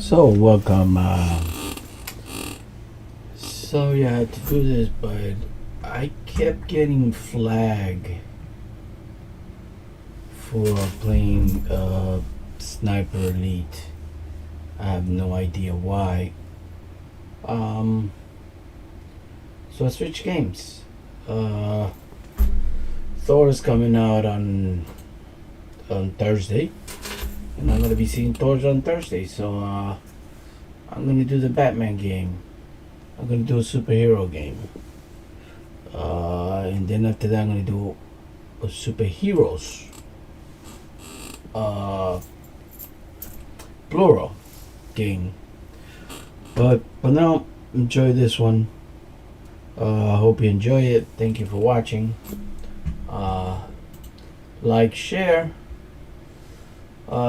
So welcome. Sorry I had to do this, but I kept getting flag for playing Sniper Elite. I have no idea why. Um, so I switched games. Thor is coming out on Thursday, and I'm gonna be seeing Thor on Thursday. So I'm gonna do the Batman game. I'm gonna do a superhero game. And then after that, I'm gonna do a superheroes. Plural game. But for now, enjoy this one. Hope you enjoy it. Thank you for watching. Like, share,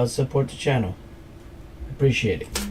support the channel. Appreciate it.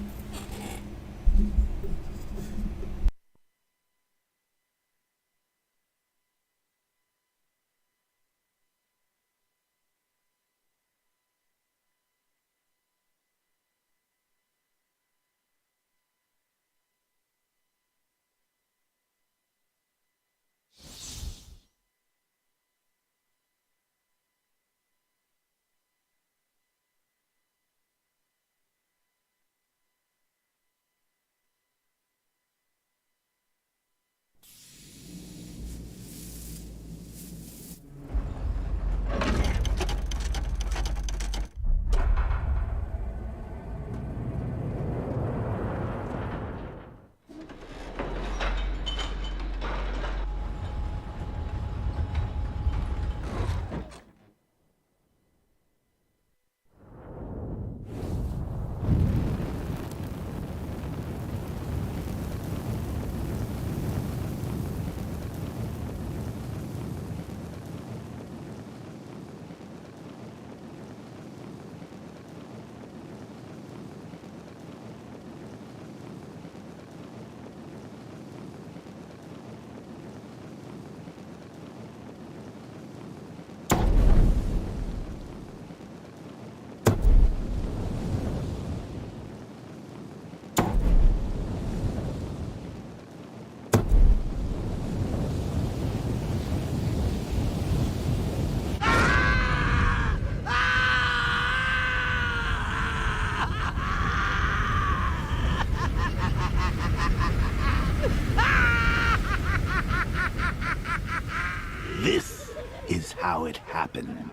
This is how it happened.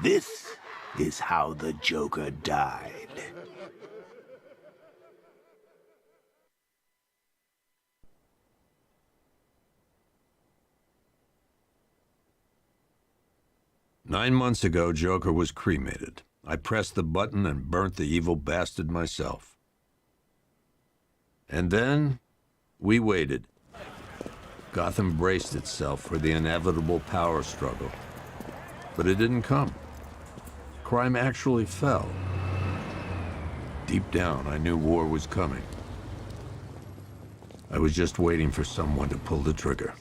This is how the Joker died. "9 months ago, Joker was cremated. I pressed the button and burnt the evil bastard myself. And then, we waited. Gotham braced itself for the inevitable power struggle. But it didn't come. Crime actually fell. Deep down, I knew war was coming. I was just waiting for someone to pull the trigger."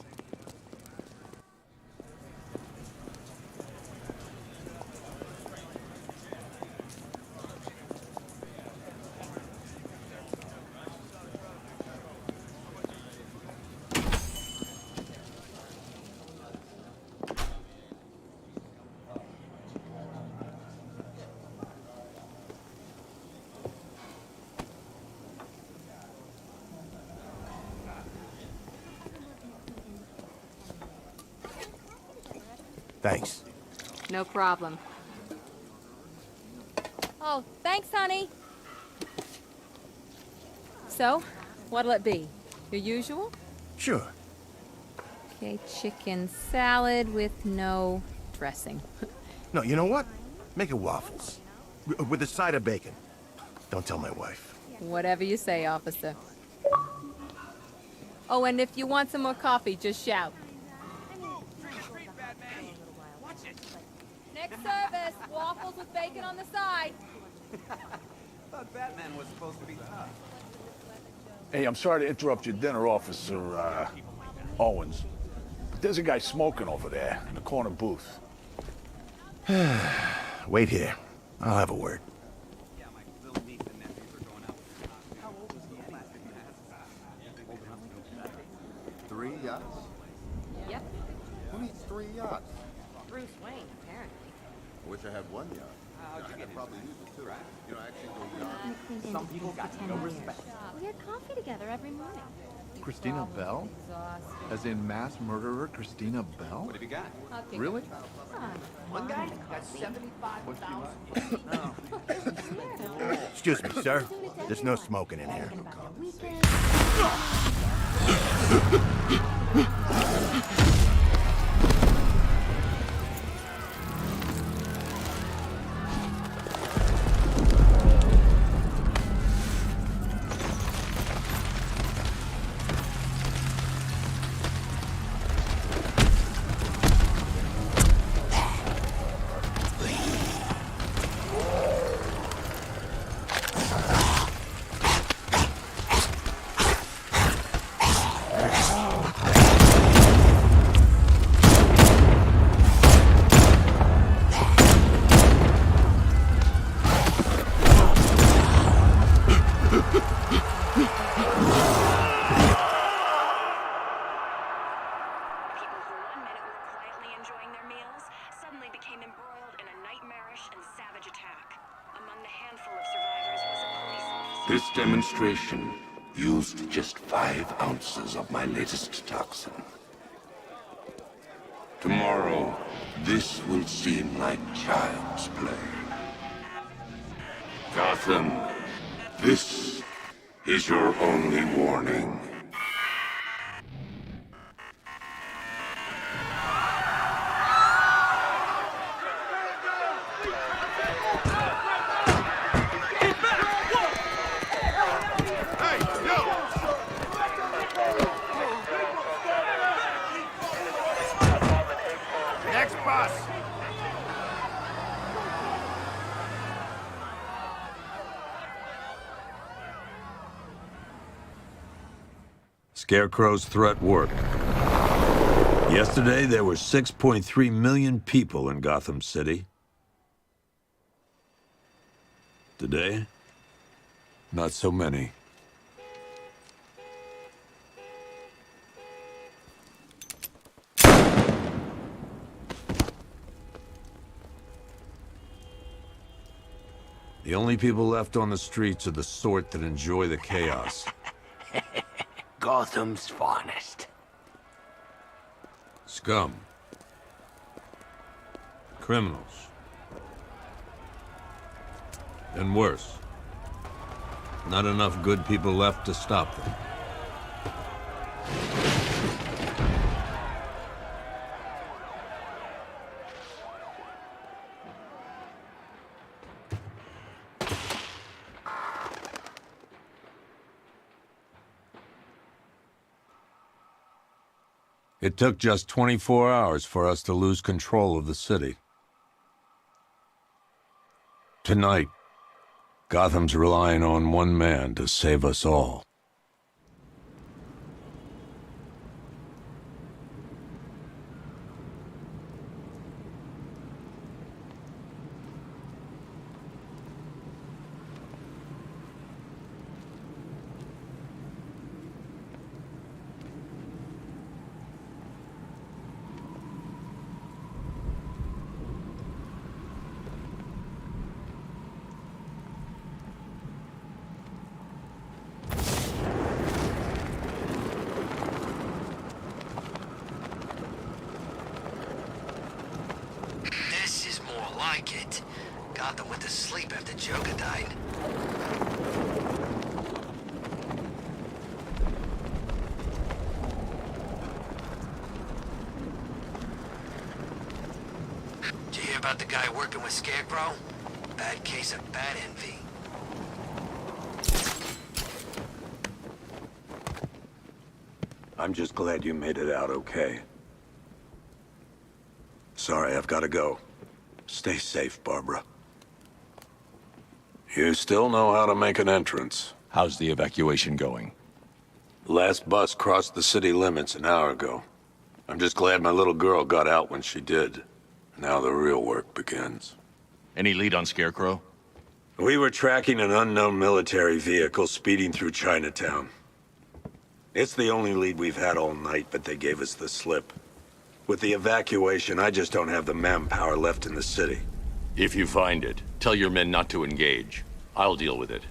Thanks. No problem. Oh, thanks, honey. So, what'll it be? Your usual? Sure. Okay, chicken salad with no dressing. No, you know what? Make it waffles. With a side of bacon. Don't tell my wife. Whatever you say, officer. Oh, and if you want some more coffee, just shout. Next service, waffles with bacon on the side. Thought Batman was supposed to be tough. Hey, I'm sorry to interrupt your dinner, Officer Owens. But there's a guy smoking over there in the corner booth. Wait here. I'll have a word. Yeah, my little niece and nephews are going out for yachts? Yep. Who needs 3 yachts? Bruce Wayne, apparently. I wish I had 1 yacht. I'd probably use it too. You know, I actually go yacht. Some people got no respect. We had coffee together every morning. Christina Bell? As in mass murderer Christina Bell? What have you got? Really? One guy got 75,000. Excuse me, sir. There's no smoking in here. This demonstration used just 5 ounces of my latest toxin. Tomorrow, this will seem like child's play. Gotham, this is your only warning. Scarecrow's threat worked. Yesterday, there were 6.3 million people in Gotham City. Today, not so many. The only people left on the streets are the sort that enjoy the chaos. Gotham's finest. Scum. Criminals. And worse. Not enough good people left to stop them. It took just 24 hours for us to lose control of the city. Tonight, Gotham's relying on one man to save us all. Gotham went to sleep after Joker died. Did you hear about the guy working with Scarecrow? Bad case of bat envy. I'm just glad you made it out okay. Sorry, I've got to go. Stay safe, Barbara. You still know how to make an entrance. How's the evacuation going? Last bus crossed the city limits an hour ago. I'm just glad my little girl got out when she did. Now the real work begins. Any lead on Scarecrow? We were tracking an unknown military vehicle speeding through Chinatown. It's the only lead we've had all night, but they gave us the slip. With the evacuation, I just don't have the manpower left in the city. If you find it, tell your men not to engage. I'll deal with it.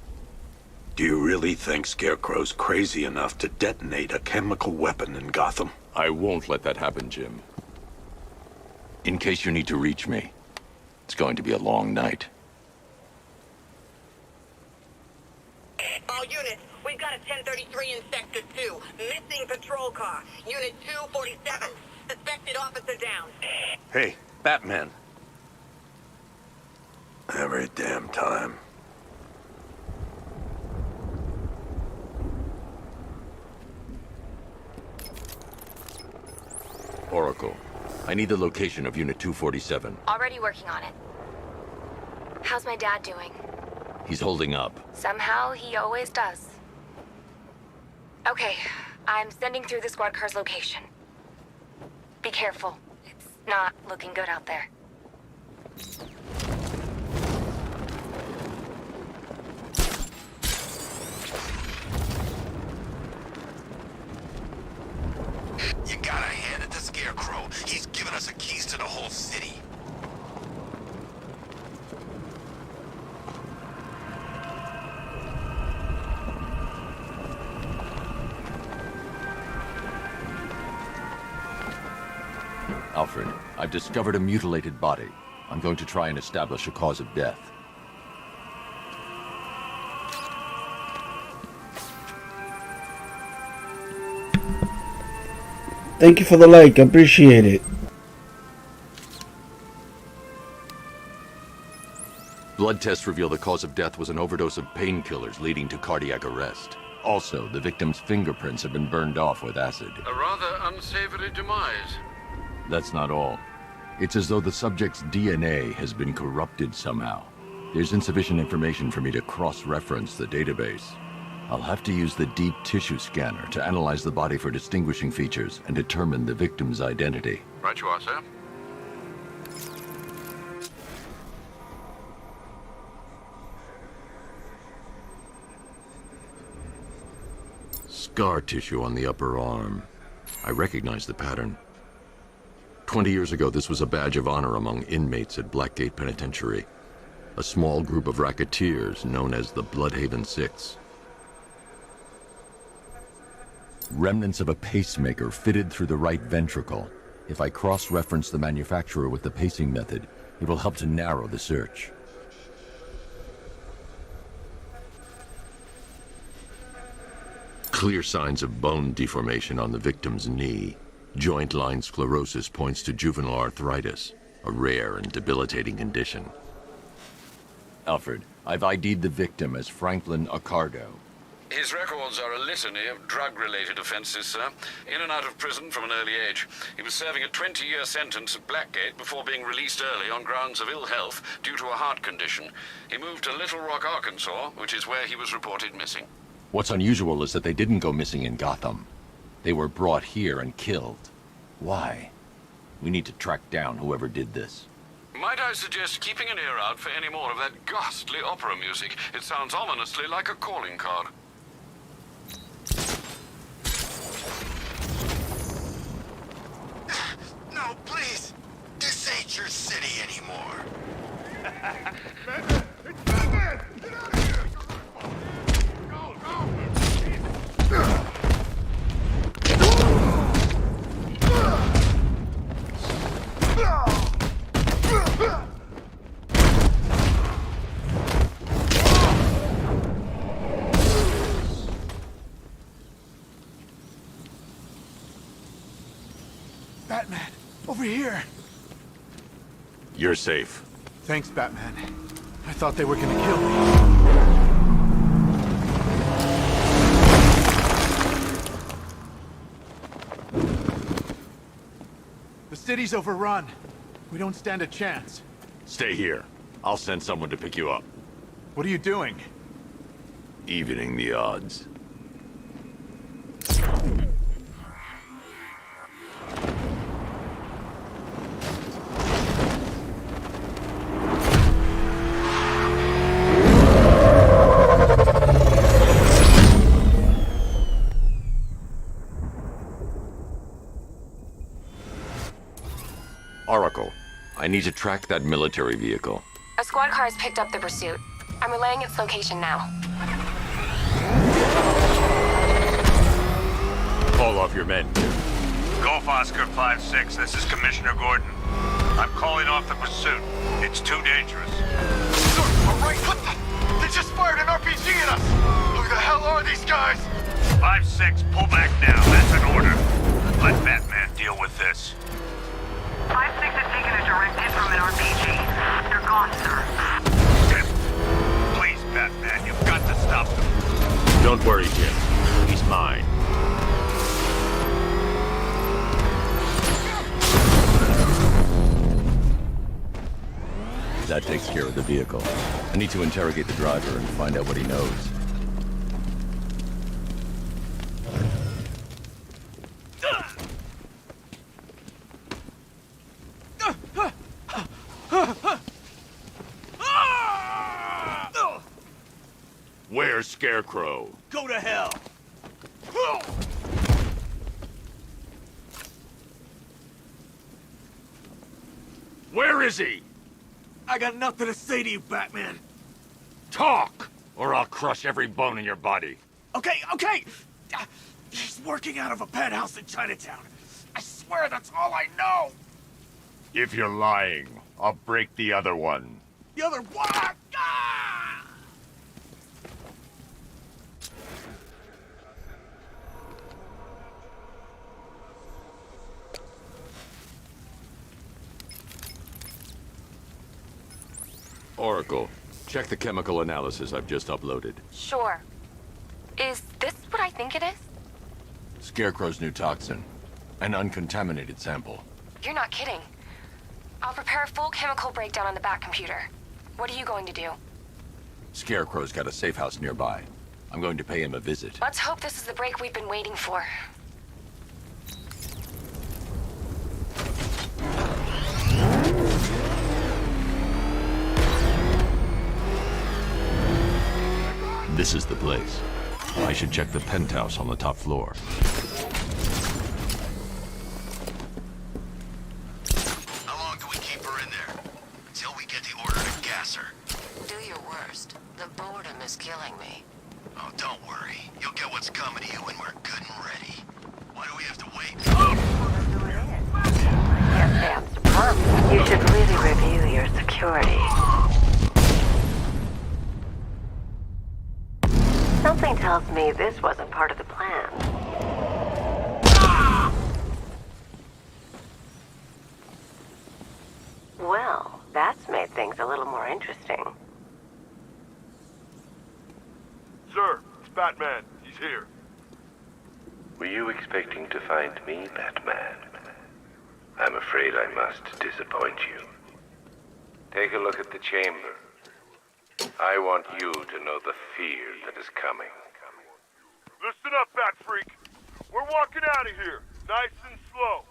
Do you really think Scarecrow's crazy enough to detonate a chemical weapon in Gotham? I won't let that happen, Jim. In case you need to reach me, it's going to be a long night. All units, we've got a 1033 in Sector 2. Missing patrol car. Unit 247. Suspected officer down. Hey, Batman. Every damn time. Oracle, I need the location of Unit 247. Already working on it. How's my dad doing? He's holding up. Somehow, he always does. Okay, I'm sending through the squad car's location. Be careful. It's not looking good out there. You gotta hand it to Scarecrow. He's given us the keys to the whole city. Alfred, I've discovered a mutilated body. I'm going to try and establish a cause of death. Thank you for the like. I appreciate it. Blood tests reveal the cause of death was an overdose of painkillers leading to cardiac arrest. Also, the victim's fingerprints have been burned off with acid. A rather unsavory demise. That's not all. It's as though the subject's DNA has been corrupted somehow. There's insufficient information for me to cross-reference the database. I'll have to use the deep tissue scanner to analyze the body for distinguishing features and determine the victim's identity. Right you are, sir. Scar tissue on the upper arm. I recognize the pattern. 20 years ago, this was a badge of honor among inmates at Blackgate Penitentiary. A small group of racketeers known as the Bloodhaven Six. Remnants of a pacemaker fitted through the right ventricle. If I cross-reference the manufacturer with the pacing method, it will help to narrow the search. Clear signs of bone deformation on the victim's knee. Joint line sclerosis points to juvenile arthritis, a rare and debilitating condition. Alfred, I've ID'd the victim as Franklin Accardo. His records are a litany of drug-related offenses, sir. In and out of prison from an early age. He was serving a 20-year sentence at Blackgate before being released early on grounds of ill health due to a heart condition. He moved to Little Rock, Arkansas, which is where he was reported missing. What's unusual is that they didn't go missing in Gotham. They were brought here and killed. Why? We need to track down whoever did this. Might I suggest keeping an ear out for any more of that ghastly opera music? It sounds ominously like a calling card. No, please! This ain't your city anymore. Batman, over here. You're safe. Thanks, Batman. I thought they were gonna kill me. The city's overrun. We don't stand a chance. Stay here. I'll send someone to pick you up. What are you doing? Evening the odds. need to track that military vehicle. A squad car has picked up the pursuit. I'm relaying its location now. Call off your men. Golf Oscar 5-6, this is Commissioner Gordon. I'm calling off the pursuit. It's too dangerous. All right, what the? They just fired an RPG at us! Who the hell are these guys? 5-6, pull back now. That's an order. Let Batman deal with this. 5-6 has taken a direct hit from an RPG. They're gone, sir. Please, Batman, you've got to stop them. Don't worry, Jim. He's mine. That takes care of the vehicle. I need to interrogate the driver and find out what he knows. Where's Scarecrow? Go to hell. Where is he? I got nothing to say to you, Batman. Talk, or I'll crush every bone in your body. Okay. He's working out of a penthouse in Chinatown. I swear that's all I know. If you're lying, I'll break the other one. The other one. Ah! Oracle, check the chemical analysis I've just uploaded. Sure. Is this what I think it is? Scarecrow's new toxin. An uncontaminated sample. You're not kidding. I'll prepare a full chemical breakdown on the back computer. What are you going to do? Scarecrow's got a safe house nearby. I'm going to pay him a visit. Let's hope this is the break we've been waiting for. This is the place. I should check the penthouse on the top floor. How long do we keep her in there? Till we get the order to gas her. Do your worst. The boredom is killing me. Oh, don't worry. You'll get what's coming to you when we're good and ready. Why do we have to wait? Yes, Mr. Plum. You should really review your security. Something tells me this wasn't part of the plan. Well, that's made things a little more interesting. Sir, it's Batman. He's here. Were you expecting to find me, Batman? I'm afraid I must disappoint you. Take a look at the chamber. I want you to know the fear that is coming. Listen up, Bat Freak. We're walking out of here, nice and slow.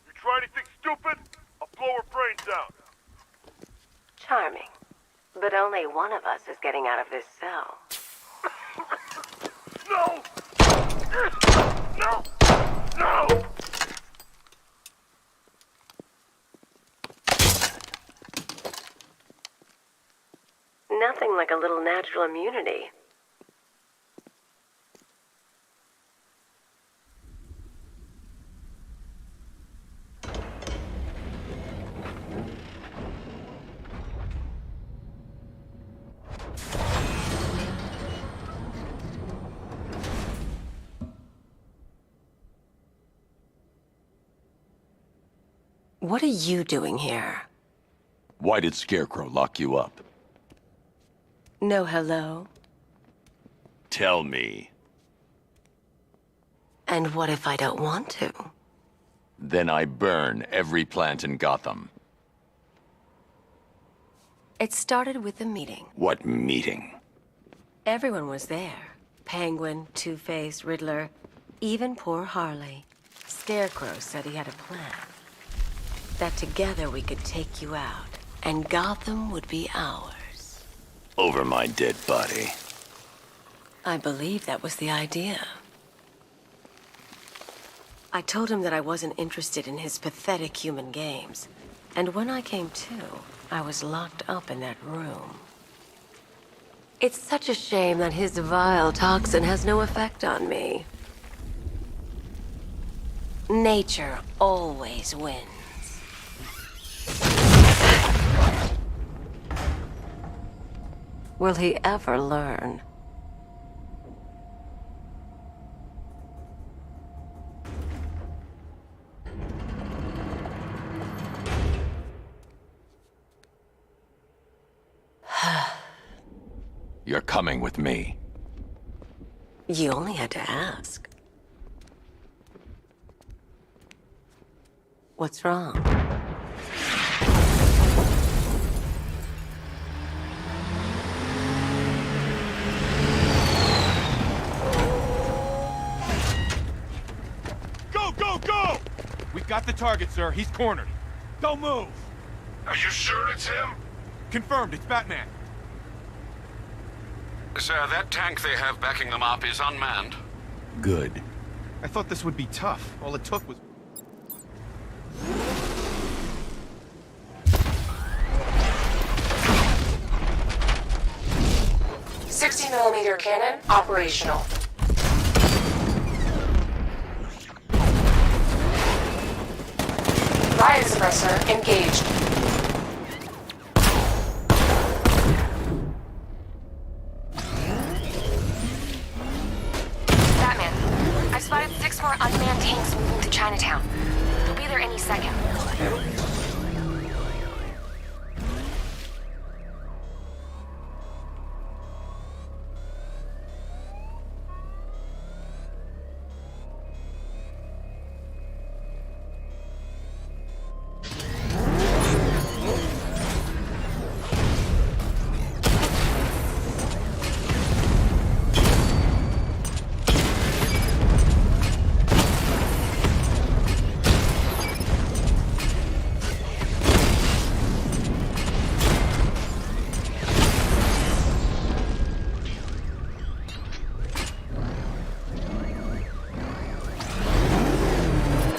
You try anything stupid, I'll blow her brains out. Charming. But only one of us is getting out of this cell. No! No! No! Nothing like a little natural immunity. What are you doing here? Why did Scarecrow lock you up? No hello? Tell me. And what if I don't want to? Then I burn every plant in Gotham. It started with a meeting. What meeting? Everyone was there. Penguin, Two-Face, Riddler, even poor Harley. Scarecrow said he had a plan. That together we could take you out, and Gotham would be ours. Over my dead body. I believe that was the idea. I told him that I wasn't interested in his pathetic human games. And when I came to, I was locked up in that room. It's such a shame that his vile toxin has no effect on me. Nature always wins. Will he ever learn? You're coming with me. You only had to ask. What's wrong? Go, go, go! We've got the target, sir. He's cornered. Don't move! Are you sure it's him? Confirmed, it's Batman. Sir, that tank they have backing them up is unmanned. Good. I thought this would be tough. All it took was... .60mm cannon operational. Riot suppressor engaged. Batman, I've spotted 6 more unmanned tanks moving to Chinatown. They'll be there any second.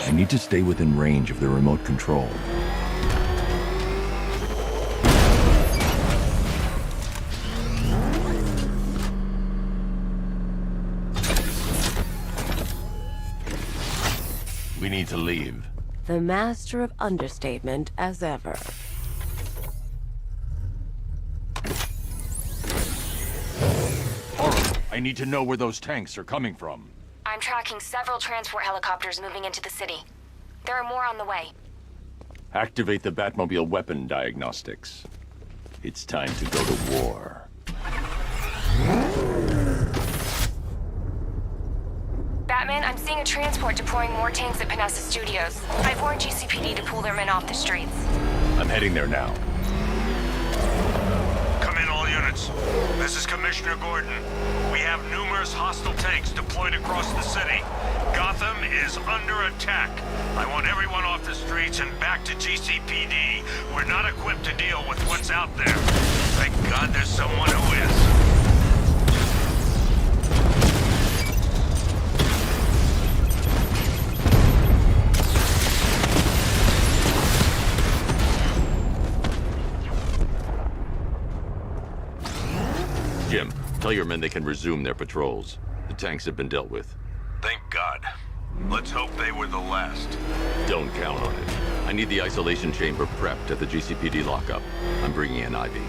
I need to stay within range of the remote control. We need to leave. The master of understatement as ever. I need to know where those tanks are coming from. I'm tracking several transport helicopters moving into the city. There are more on the way. Activate the Batmobile weapon diagnostics. It's time to go to war. Batman, I'm seeing a transport deploying more tanks at Panessa Studios. I've warned GCPD to pull their men off the streets. I'm heading there now. Come in, all units. This is Commissioner Gordon. We have numerous hostile tanks deployed across the city. Gotham is under attack. I want everyone off the streets and back to GCPD. We're not equipped to deal with what's out there. Thank God there's someone who is. Jim, tell your men they can resume their patrols. The tanks have been dealt with. Thank God. Let's hope they were the last. Don't count on it. I need the isolation chamber prepped at the GCPD lockup. I'm bringing in Ivy.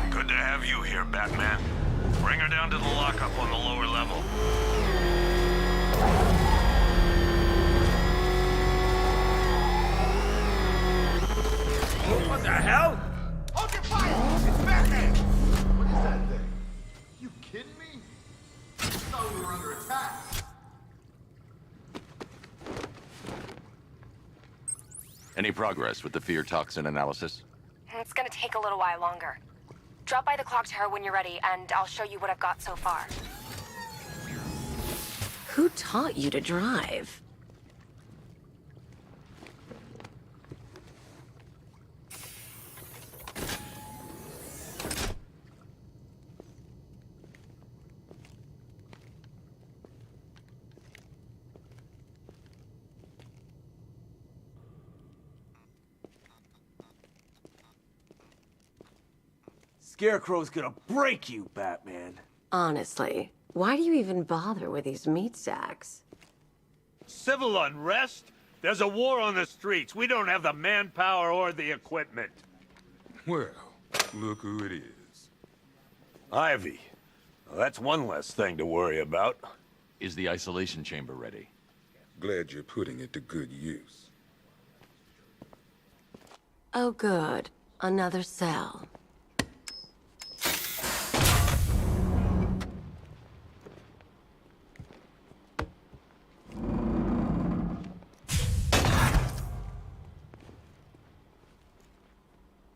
Good to have you here, Batman. Bring her down to the lockup on the lower level. What the hell? Open fire! It's Batman! What is that thing? You kidding me? I thought we were under attack. Any progress with the fear toxin analysis? It's gonna take a little while longer. Drop by the clock tower when you're ready, and I'll show you what I've got so far. Who taught you to drive? Scarecrow's gonna break you, Batman. Honestly, why do you even bother with these meat sacks? Civil unrest? There's a war on the streets. We don't have the manpower or the equipment. Well, look who it is. Ivy. Well, that's one less thing to worry about. Is the isolation chamber ready? Glad you're putting it to good use. Oh, good. Another cell.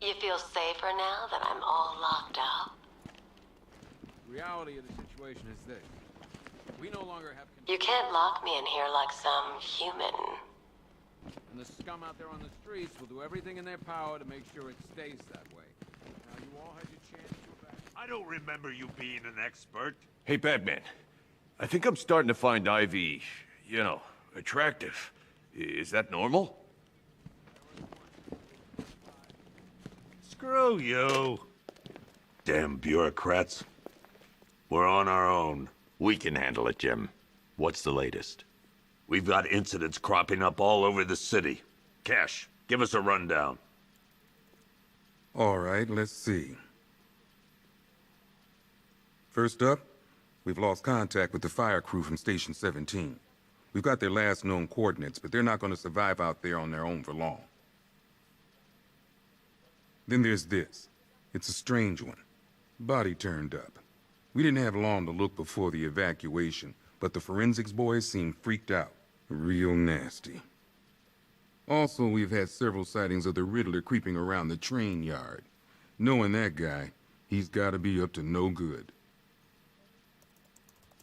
You feel safer now that I'm all locked up? The reality of the situation is this. We no longer have You can't lock me in here like some human. And the scum out there on the streets will do everything in their power to make sure it stays that way. Now, you all had your chance to back. I don't remember you being an expert. Hey, Batman. I think I'm starting to find Ivy, you know, attractive. Is that normal? Screw you. Damn bureaucrats. We're on our own. We can handle it, Jim. What's the latest? We've got incidents cropping up all over the city. Cash, give us a rundown. All right, let's see. First up, we've lost contact with the fire crew from Station 17. We've got their last known coordinates, but they're not going to survive out there on their own for long. Then there's this. It's a strange one. Body turned up. We didn't have long to look before the evacuation, but the forensics boys seemed freaked out. Real nasty. Also, we've had several sightings of the Riddler creeping around the train yard. Knowing that guy, he's gotta be up to no good.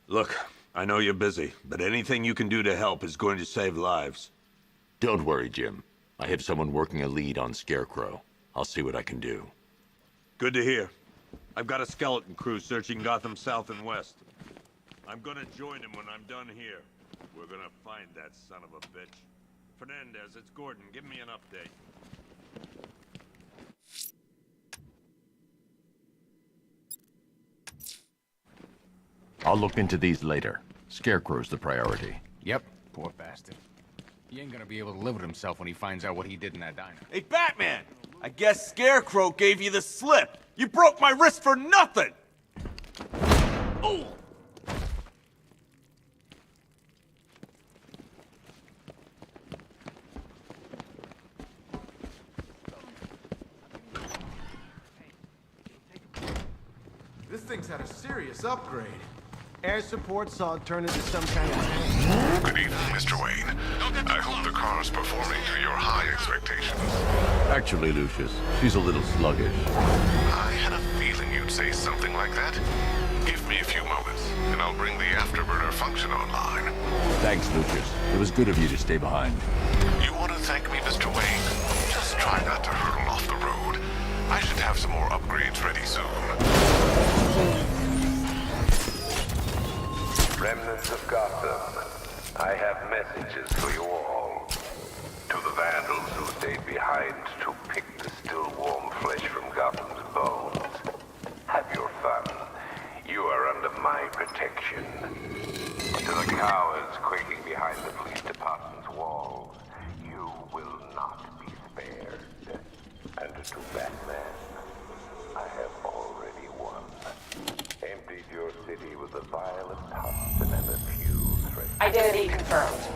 Look, I know you're busy, but anything you can do to help is going to save lives. Don't worry, Jim. I have someone working a lead on Scarecrow. I'll see what I can do. Good to hear. I've got a skeleton crew searching Gotham South and West. I'm gonna join him when I'm done here. We're gonna find that son of a bitch. Fernandez, it's Gordon. Give me an update. I'll look into these later. Scarecrow's the priority. Yep, poor bastard. He ain't gonna be able to live with himself when he finds out what he did in that diner. Hey, Batman! I guess Scarecrow gave you the slip. You broke my wrist for nothing! Oh! This thing's had a serious upgrade. Air support saw it turn into some kind of tank. Good evening, Mr. Wayne. I hope the car's performing to your high expectations. Actually, Lucius, she's a little sluggish. I had a feeling you'd say something like that. Give me a few moments, and I'll bring the afterburner function online. Thanks, Lucius. It was good of you to stay behind. You want to thank me, Mr. Wayne? Just try not to hurtle off the road. I should have some more upgrades ready soon. Remnants of Gotham, I have messages for you all. To the vandals who stayed behind to pick the still warm flesh from Gotham's bones. Have your fun. You are under my protection. To the cowards quaking behind the police department's walls, you will not be spared. And to Batman, I have already won. Emptied your city with a violent Hudson and a few threats. Identity confirmed.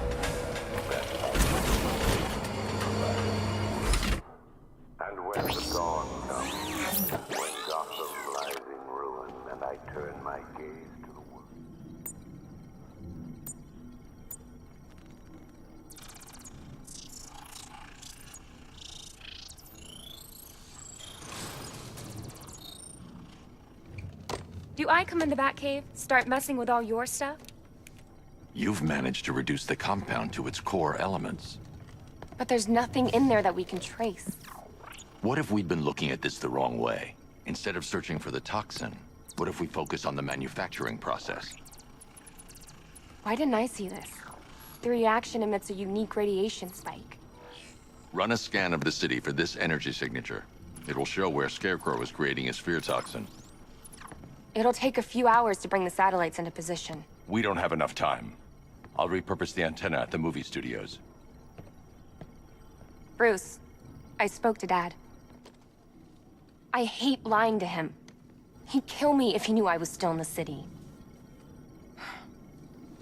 And when the dawn comes, when Gotham lies in ruin, and I turn my gaze to the woods. Do I come in the Batcave, start messing with all your stuff? You've managed to reduce the compound to its core elements. But there's nothing in there that we can trace. What if we'd been looking at this the wrong way? Instead of searching for the toxin, what if we focus on the manufacturing process? Why didn't I see this? The reaction emits a unique radiation spike. Run a scan of the city for this energy signature. It will show where Scarecrow is creating his fear toxin. It'll take a few hours to bring the satellites into position. We don't have enough time. I'll repurpose the antenna at the movie studios. Bruce, I spoke to Dad. I hate lying to him. He'd kill me if he knew I was still in the city.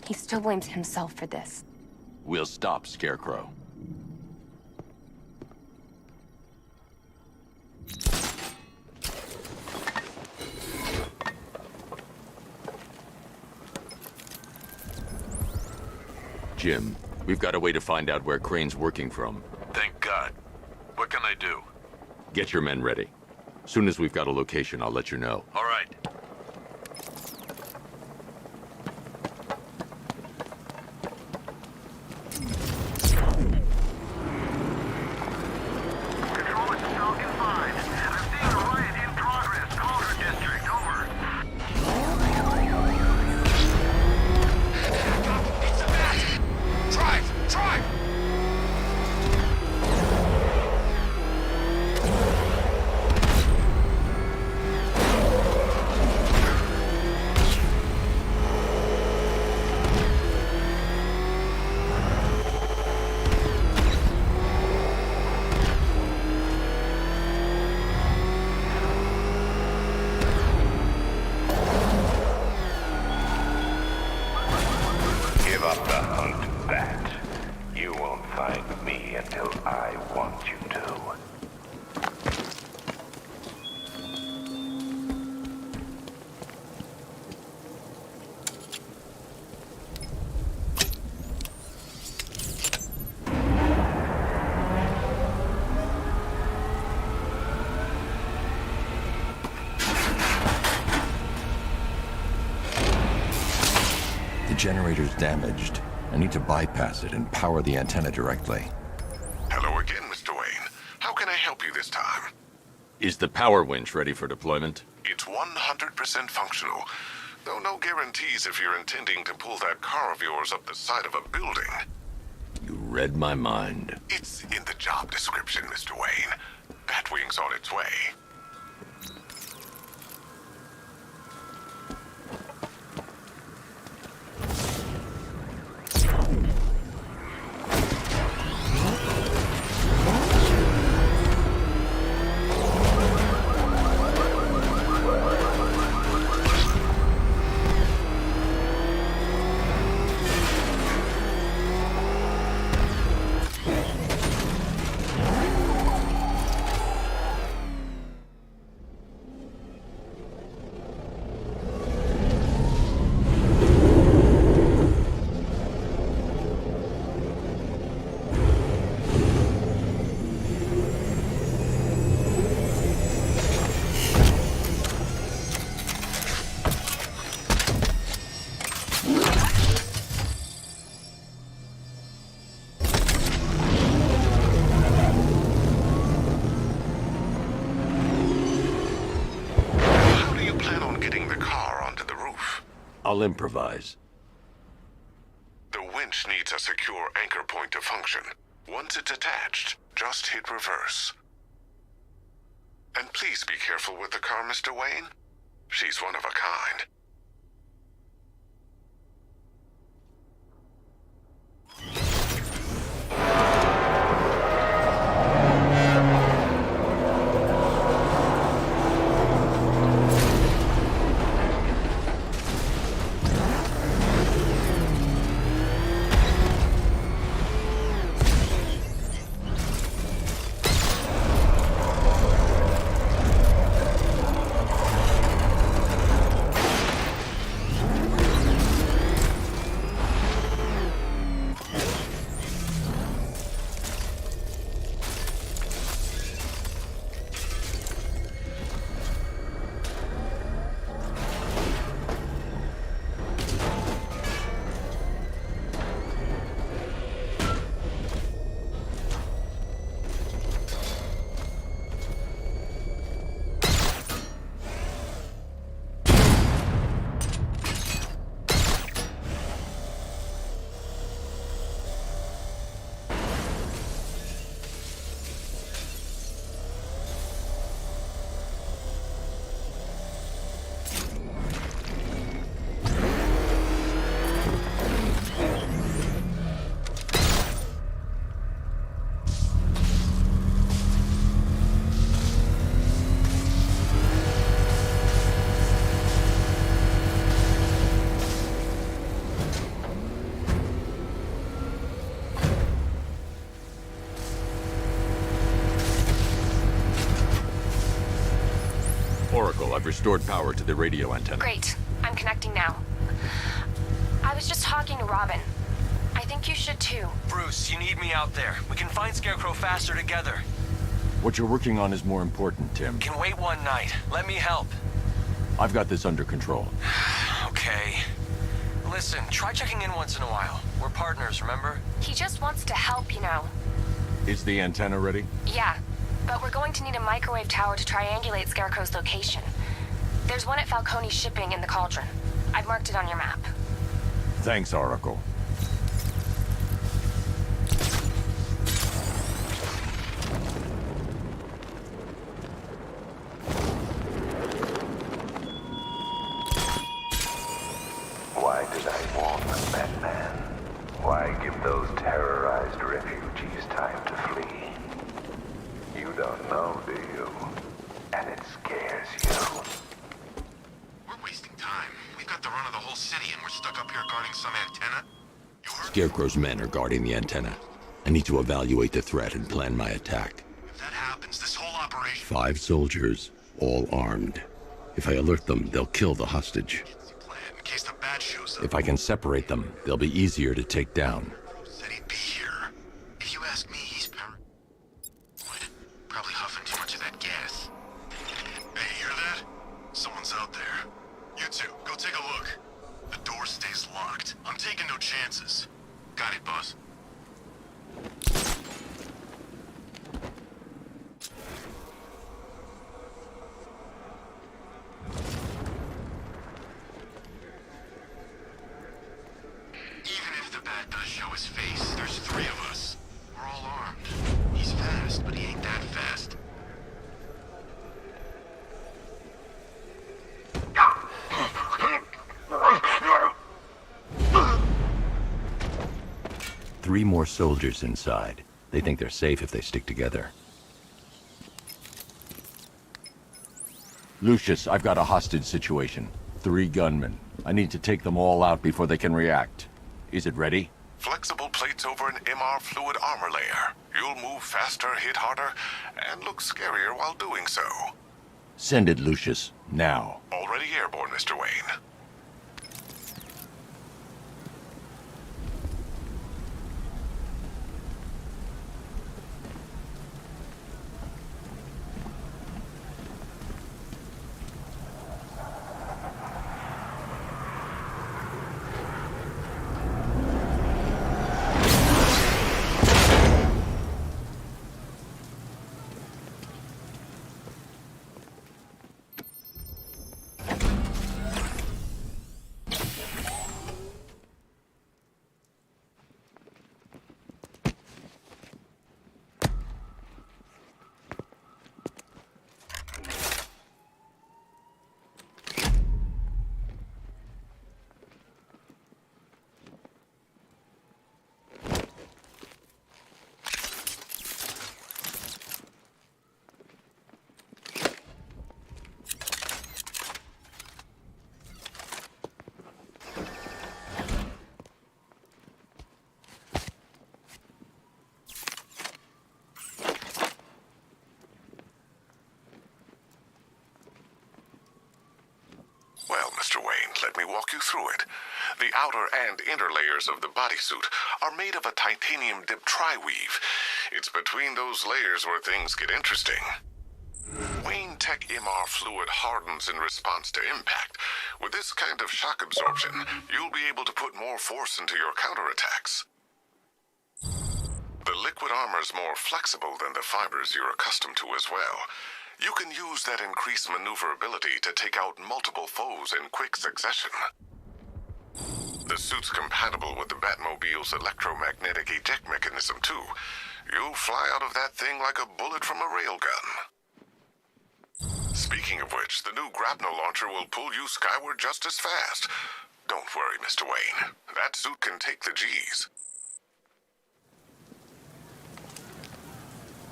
He still blames himself for this. We'll stop Scarecrow. Jim, we've got a way to find out where Crane's working from. Thank God. What can I do? Get your men ready. Soon as we've got a location, I'll let you know. All right. Control, it's Falcon 5. I'm seeing a riot in progress. Calder District, over. It's a bat! Drive! Drive! Give up the hunt, Bat. You won't find me until I want you to. The generator's damaged. I need to bypass it and power the antenna directly. Hello again, Mr. Wayne. How can I help you this time? Is the power winch ready for deployment? It's 100% functional, though no guarantees if you're intending to pull that car of yours up the side of a building. You read my mind. It's in the job description, Mr. Wayne. Batwing's on its way. I'll improvise. The winch needs a secure anchor point to function. Once it's attached, just hit reverse. And please be careful with the car, Mr. Wayne. She's one of a kind. Oracle, I've restored power to the radio antenna. Great. I'm connecting now. I was just talking to Robin. I think you should too. Bruce, you need me out there. We can find Scarecrow faster together. What you're working on is more important, Tim. Can wait one night. Let me help. I've got this under control. Okay. Listen, try checking in once in a while. We're partners, remember? He just wants to help, you know. Is the antenna ready? Yeah, but we're going to need a microwave tower to triangulate Scarecrow's location. There's one at Falcone Shipping in the Cauldron. I've marked it on your map. Thanks, Oracle. Why did I warn them, Batman? Why give those terrorized refugees time to flee? You don't know, do you? And it scares you. We're wasting time. We've got the run of the whole city and we're stuck up here guarding some antenna. Scarecrow's men are guarding the antenna. I need to evaluate the threat and plan my attack. If that happens, this whole operation... 5 soldiers, all armed. If I alert them, they'll kill the hostage. In case the bat shows up. If I can separate them, they'll be easier to take down. Said he'd be here. If you ask me, he's paranoid. Probably huffing too much of that gas. Hey, hear that? Someone's out there. You two, go take a look. The door stays locked. I'm taking no chances. Got it, boss. Even if the bat does show his face, there's 3 of us. We're all armed. He's fast, but he ain't that fast. Three more soldiers inside. They think they're safe if they stick together. Lucius, I've got a hostage situation. 3 gunmen. I need to take them all out before they can react. Is it ready? Flexible plates over an MR fluid armor layer. You'll move faster, hit harder, and look scarier while doing so. Send it, Lucius. Now. Already airborne, Mr. Wayne. Well, Mr. Wayne, let me walk you through it. The outer and inner layers of the bodysuit are made of a titanium-dipped tri-weave. It's between those layers where things get interesting. Wayne Tech MR fluid hardens in response to impact. With this kind of shock absorption, you'll be able to put more force into your counterattacks. The liquid armor's more flexible than the fibers you're accustomed to as well. You can use that increased maneuverability to take out multiple foes in quick succession. The suit's compatible with the Batmobile's electromagnetic eject mechanism, too. You'll fly out of that thing like a bullet from a railgun. Speaking of which, the new grapnel launcher will pull you skyward just as fast. Don't worry, Mr. Wayne. That suit can take the G's.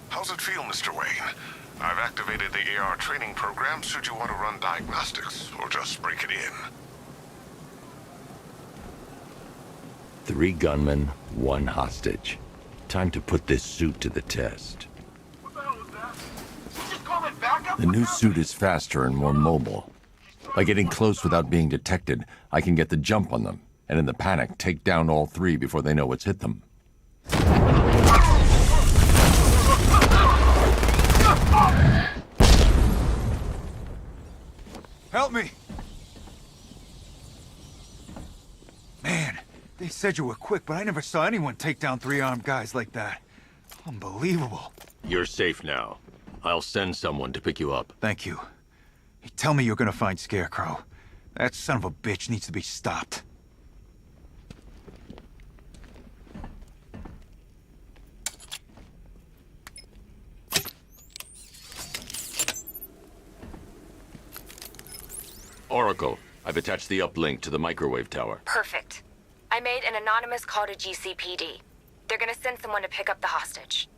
How's it feel, Mr. Wayne? I've activated the AR training program should you want to run diagnostics, or just break it in. 3 gunmen, 1 hostage. Time to put this suit to the test. What the hell was that? Did you just call it backup? The new suit is faster and more mobile. By getting close without being detected, I can get the jump on them, and in the panic, take down all three before they know what's hit them. Help me! Man, they said you were quick, but I never saw anyone take down 3 armed guys like that. Unbelievable. You're safe now. I'll send someone to pick you up. Thank you. You tell me you're gonna find Scarecrow. That son of a bitch needs to be stopped. Oracle, I've attached the uplink to the microwave tower. Perfect. I made an anonymous call to GCPD. They're gonna send someone to pick up the hostage.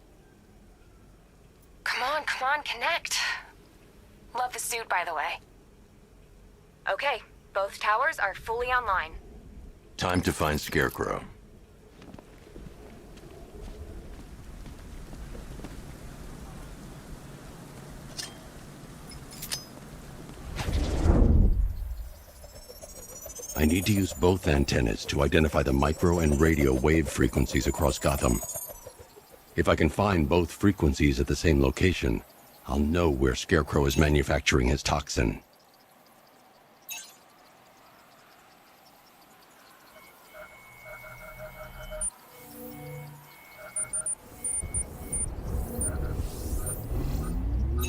Come on, connect. Love the suit, by the way. Okay, both towers are fully online. Time to find Scarecrow. I need to use both antennas to identify the micro and radio wave frequencies across Gotham. If I can find both frequencies at the same location, I'll know where Scarecrow is manufacturing his toxin.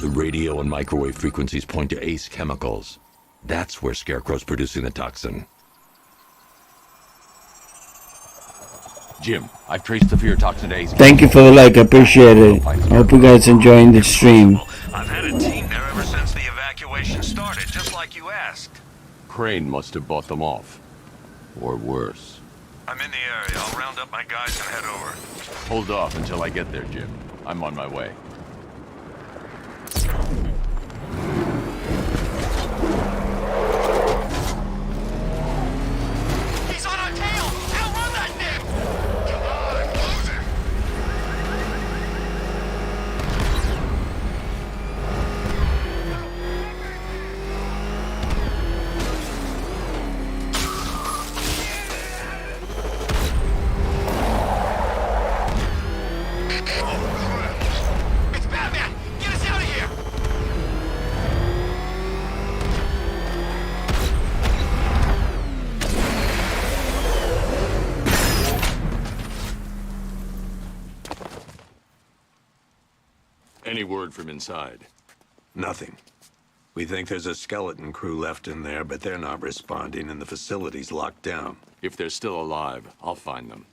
The radio and microwave frequencies point to Ace Chemicals. That's where Scarecrow's producing the toxin. Jim, I've traced the fear toxin to Ace. Thank you for the like, I appreciate it. I hope you guys enjoying the stream. I've had a team there ever since the evacuation started, just like you asked. Crane must have bought them off. Or worse. I'm in the area. I'll round up my guys and head over. Hold off until I get there, Jim. I'm on my way. He's on our tail! Outrun that nip! Come on, close it! It's Batman! Get us out of here! Any word from inside? Nothing. We think there's a skeleton crew left in there, but they're not responding and the facility's locked down. If they're still alive, I'll find them.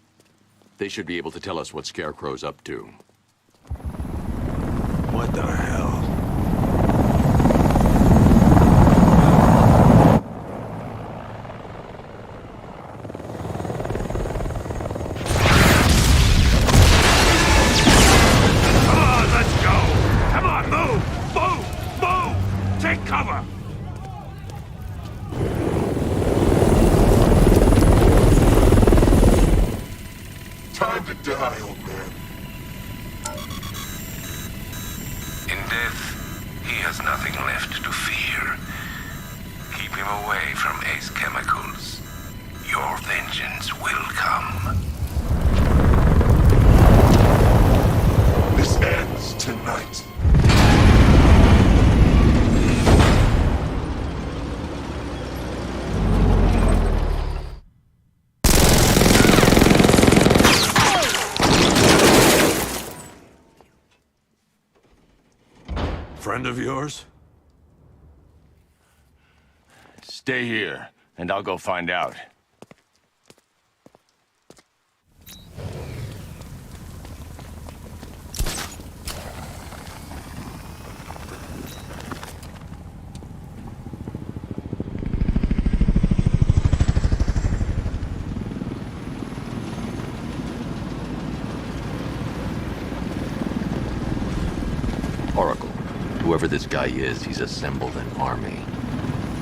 They should be able to tell us what Scarecrow's up to. What the hell? Come on, let's go! Come on, move! Move! Move! Take cover! Time to die, old man. In death, he has nothing left to fear. Keep him away from Ace Chemicals. Your vengeance will come. This ends tonight. Friend of yours? Stay here, and I'll go find out. Oracle, whoever this guy is, he's assembled an army.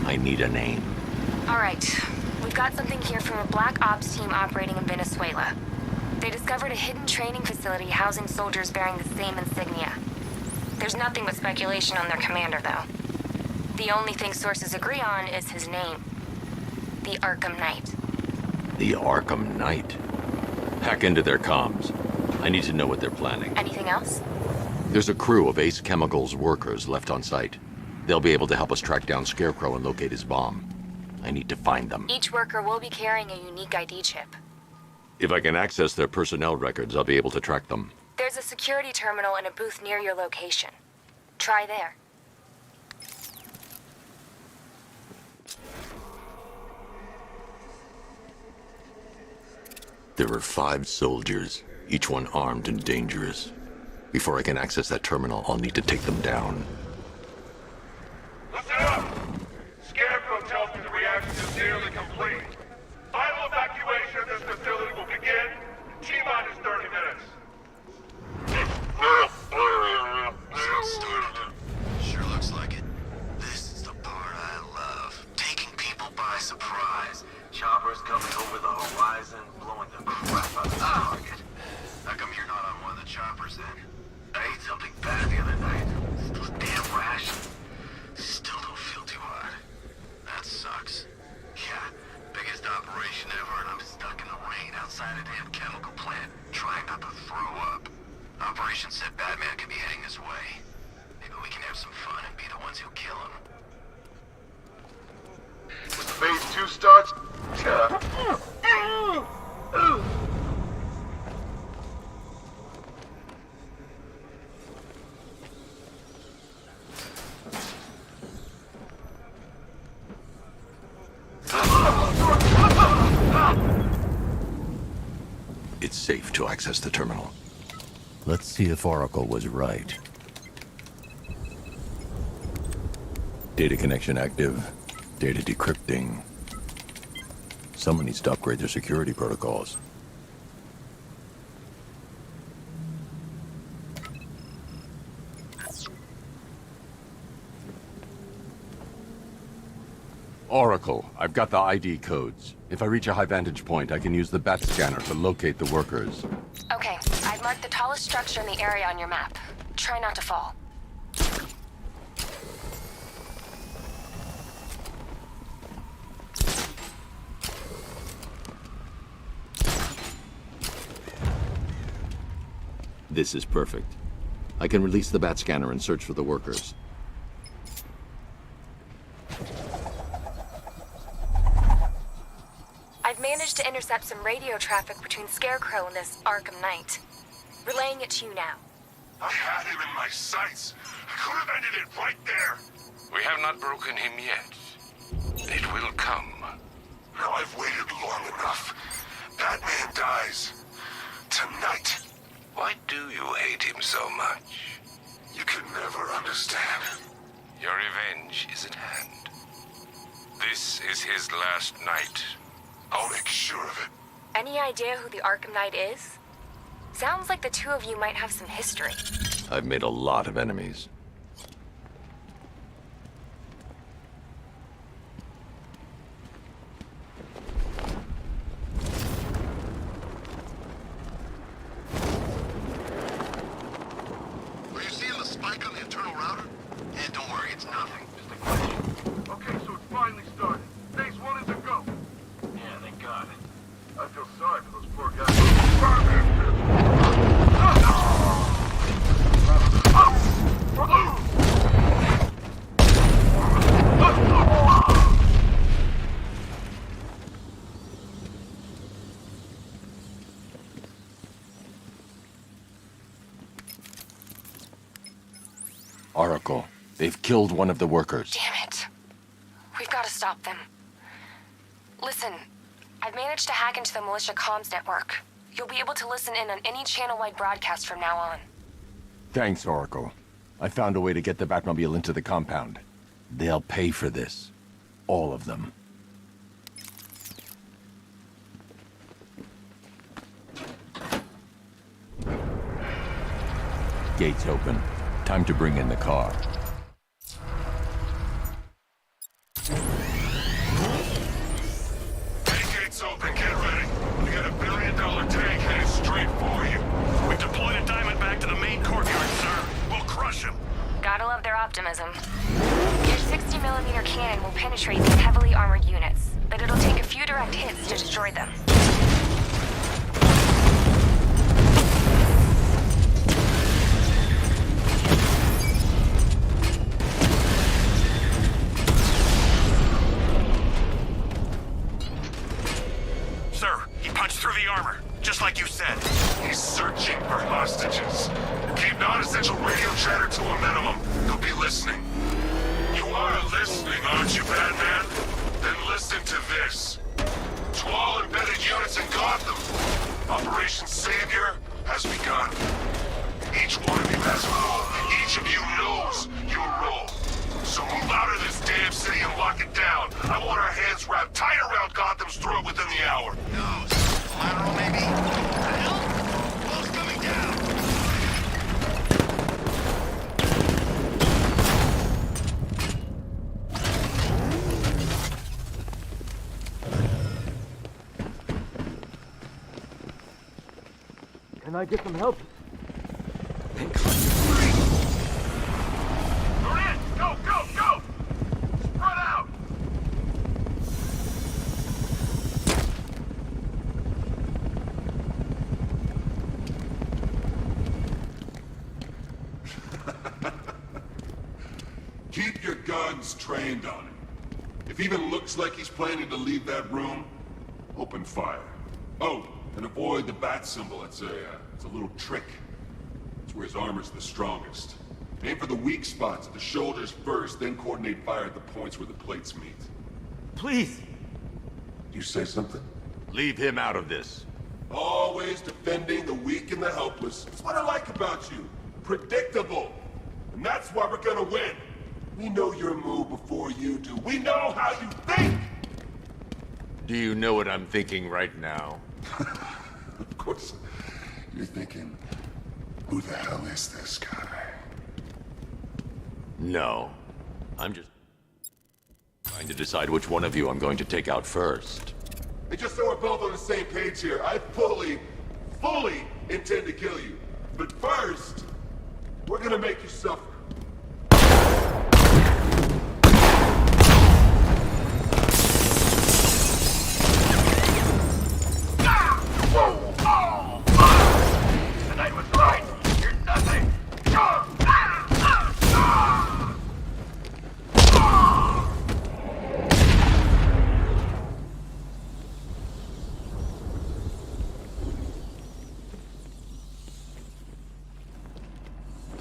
I need a name. All right, we've got something here from a Black Ops team operating in Venezuela. They discovered a hidden training facility housing soldiers bearing the same insignia. There's nothing but speculation on their commander, though. The only thing sources agree on is his name. The Arkham Knight. The Arkham Knight? Hack into their comms. I need to know what they're planning. Anything else? There's a crew of Ace Chemicals workers left on site. They'll be able to help us track down Scarecrow and locate his bomb. I need to find them. Each worker will be carrying a unique ID chip. If I can access their personnel records, I'll be able to track them. There's a security terminal in a booth near your location. Try there. There are 5 soldiers, each one armed and dangerous. Before I can access that terminal, I'll need to take them down. Listen up! Scarecrow tells me the reaction is nearly complete. Final evacuation of this facility will begin in T-minus 30 minutes. Started. Sure looks like it. This is the part I love. Taking people by surprise. Choppers coming over the horizon, blowing the crap out of the target. How come you're not on one of the choppers then? I ate something bad the other night. Those damn rations. Still don't feel too hot. That sucks. Yeah, biggest operation ever, and I'm stuck in the rain outside a damn chemical plant, trying not to throw up. Operation said Batman could be heading this way. Maybe we can have some fun and be the ones who kill him. Phase 2 starts. It's safe to access the terminal. Let's see if Oracle was right. Data connection active. Data decrypting. Someone needs to upgrade their security protocols. Oracle, I've got the ID codes. If I reach a high vantage point, I can use the bat scanner to locate the workers. Okay, I've marked the tallest structure in the area on your map. Try not to fall. This is perfect. I can release the bat scanner and search for the workers. I've managed to intercept some radio traffic between Scarecrow and this Arkham Knight. Relaying it to you now. I had him in my sights. I could have ended it right there. We have not broken him yet. It will come. Now I've waited long enough. Batman dies. Tonight. Why do you hate him so much? You can never understand. Your revenge is at hand. This is his last night. I'll make sure of it. Any idea who the Arkham Knight is? Sounds like the two of you might have some history. I've made a lot of enemies. Are you seeing the spike on the internal router? Yeah, don't worry, it's nothing. Just a glitch. Okay, so it's finally started. Phase 1 is a go. Yeah, thank God. I feel sorry for those poor guys. Oracle, they've killed one of the workers. Damn it. We've got to stop them. Listen, I've managed to hack into the militia comms network. You'll be able to listen in on any channel-wide broadcast from now on. Thanks, Oracle. I found a way to get the Batmobile into the compound. They'll pay for this. All of them. Gates open. Time to bring in the car. Gates open, get ready. We got $1 billion tank headed straight for you. We've deployed a Diamondback to the main courtyard, sir. We'll crush him. 60mm cannon will penetrate these heavily armored units, but it'll take a few direct hits to destroy them. Sir, he punched through the armor, just like you said. He's searching for hostages. Keep non-essential radio chatter to a minimum. He'll be listening. You are listening, aren't you, Batman? Then listen to this. To all embedded units in Gotham, Operation Savior has begun. Each one of you has a role, and each of you knows your role. So move out of this damn city and lock it down. I want our hands wrapped tight around Gotham's throat within the hour. Nose. Lateral, maybe? Hell? Wall's coming down. Can I get some help? You're in! Go, go, go! Spread out! Keep your guns trained on him. If he even looks like he's planning to leave that room, open fire. Oh, and avoid the bat symbol. It's a little trick. It's where his armor's the strongest. Aim for the weak spots at the shoulders first, then coordinate fire at the points where the plates meet. Please! You say something? Leave him out of this. Always defending the weak and the helpless. That's what I like about you. Predictable. And that's why we're gonna win. We know your move before you do. We know how you think! Do you know what I'm thinking right now? Of course. You're thinking, who the hell is this guy? No. I'm just trying to decide which one of you I'm going to take out first. Hey, just so we're both on the same page here, I fully intend to kill you. But first, we're gonna make you suffer. The night was right! You're nothing!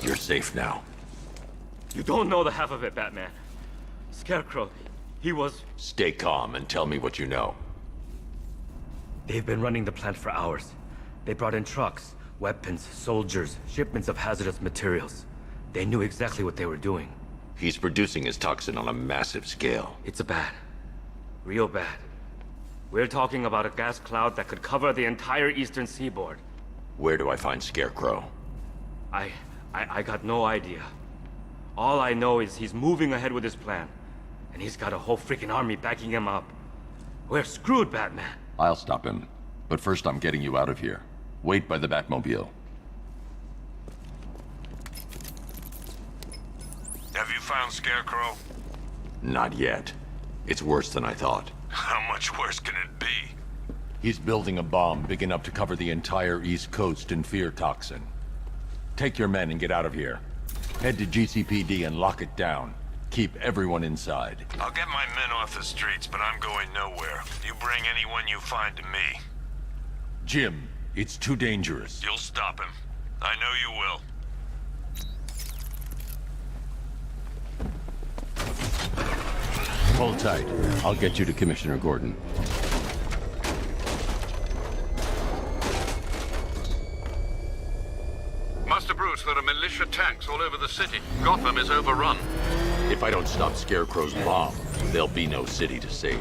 You're safe now. You don't know the half of it, Batman. Scarecrow, he was... Stay calm and tell me what you know. They've been running the plant for hours. They brought in trucks, weapons, soldiers, shipments of hazardous materials. They knew exactly what they were doing. He's producing his toxin on a massive scale. It's bad. Real bad. We're talking about a gas cloud that could cover the entire eastern seaboard. Where do I find Scarecrow? I got no idea. All I know is he's moving ahead with his plan. And he's got a whole freaking army backing him up. We're screwed, Batman. I'll stop him. But first I'm getting you out of here. Wait by the Batmobile. Have you found Scarecrow? Not yet. It's worse than I thought. How much worse can it be? He's building a bomb big enough to cover the entire East Coast in fear toxin. Take your men and get out of here. Head to GCPD and lock it down. Keep everyone inside. I'll get my men off the streets, but I'm going nowhere. You bring anyone you find to me. Jim, it's too dangerous. You'll stop him. I know you will. Hold tight. I'll get you to Commissioner Gordon. Master Bruce, there are militia tanks all over the city. Gotham is overrun. If I don't stop Scarecrow's bomb, there'll be no city to save.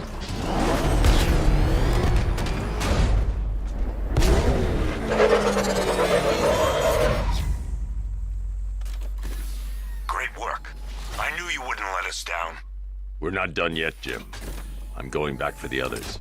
Great work. I knew you wouldn't let us down. We're not done yet, Jim. I'm going back for the others.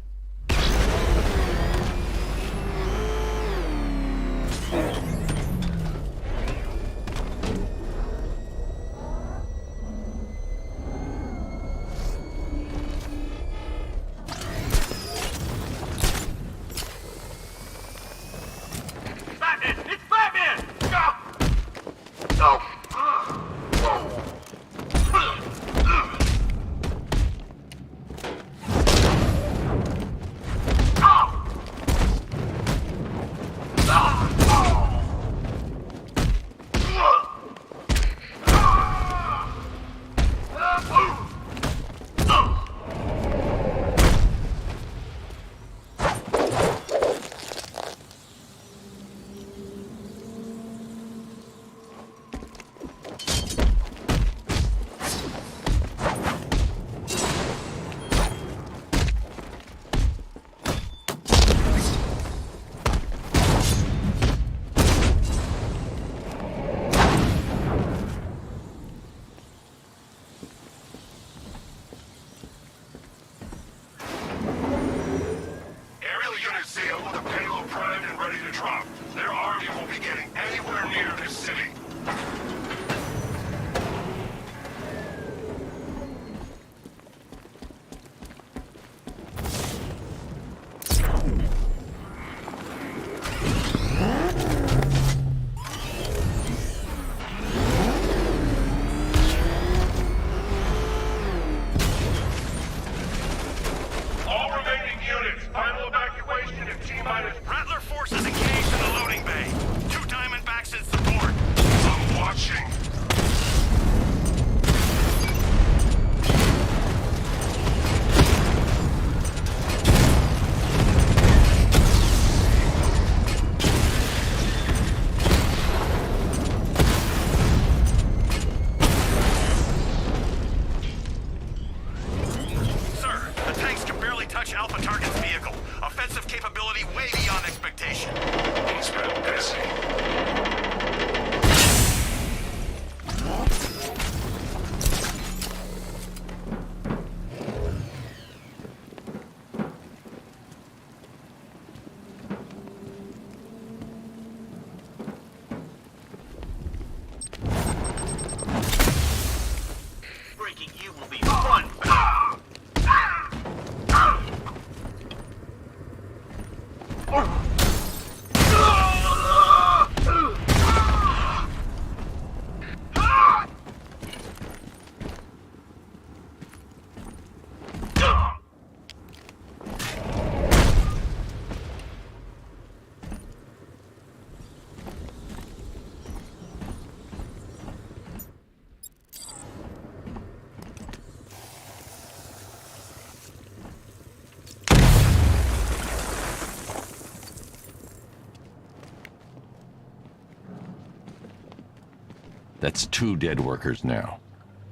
That's 2 dead workers now.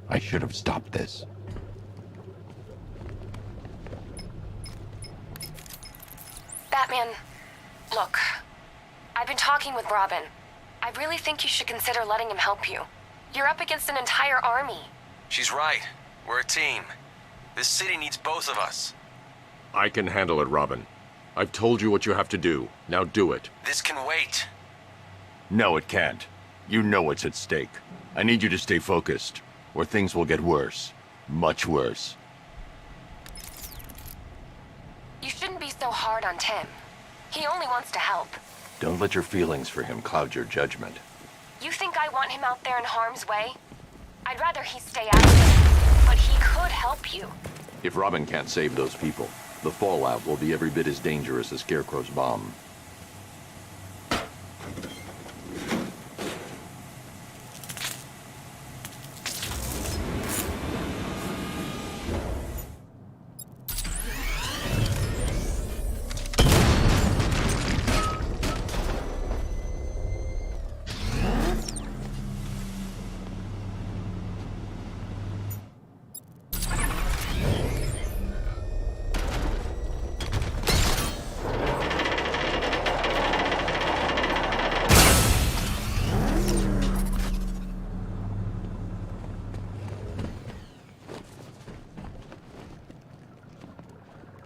I should have stopped this. Batman, look. I've been talking with Robin. I really think you should consider letting him help you. You're up against an entire army. She's right. We're a team. This city needs both of us. I can handle it, Robin. I've told you what you have to do. Now do it. This can wait. No, it can't. You know what's at stake. I need you to stay focused, or things will get worse. Much worse. You shouldn't be so hard on Tim. He only wants to help. Don't let your feelings for him cloud your judgment. You think I want him out there in harm's way? I'd rather he stay out of it, but he could help you. If Robin can't save those people, the fallout will be every bit as dangerous as Scarecrow's bomb.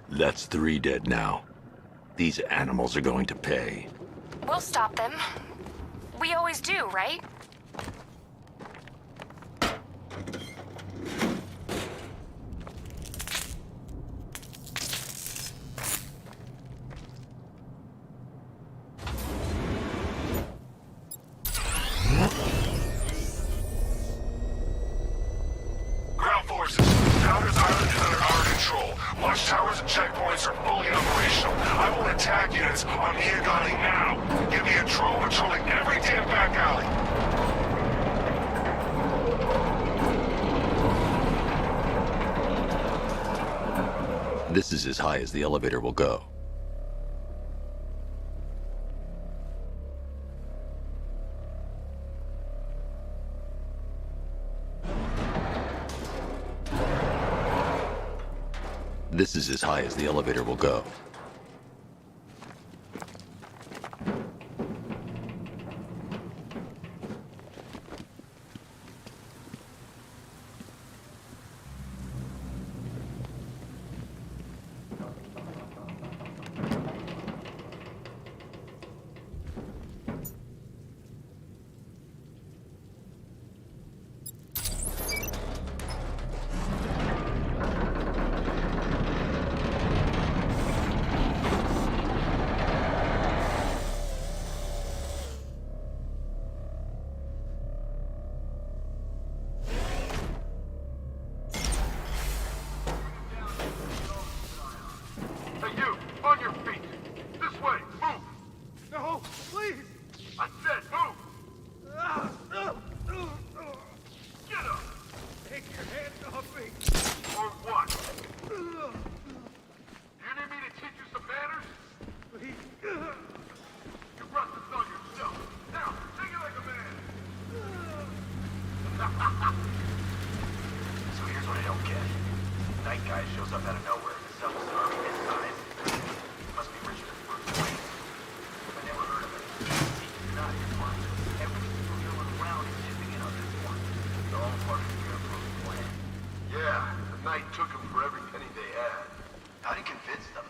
That's 3 dead now. These animals are going to pay. We'll stop them. We always do, right? Ground forces, Founders Island is under our control. Watchtowers and checkpoints are fully operational. I will attack units on Miagani now. Give me a drone patrolling every damn back alley. This is as high as the elevator will go. This is as high as the elevator will go. Hey, you! On your feet! This way! Move! No! Please! I said move! Get up! Take your hands off me! Or what? You need me to teach you some manners? Please! You brought this on yourself! Now, take it like a man! So here's what I don't get. Night guy shows up out of nowhere and assembles an army this size. He must be richer than Bruce Wayne. I never heard of it. He's not his one. Every single villain around is chipping in on this one. They're all part of the Scarecrow's plan. Yeah, the Knight took him for every penny they had. How'd he convince them?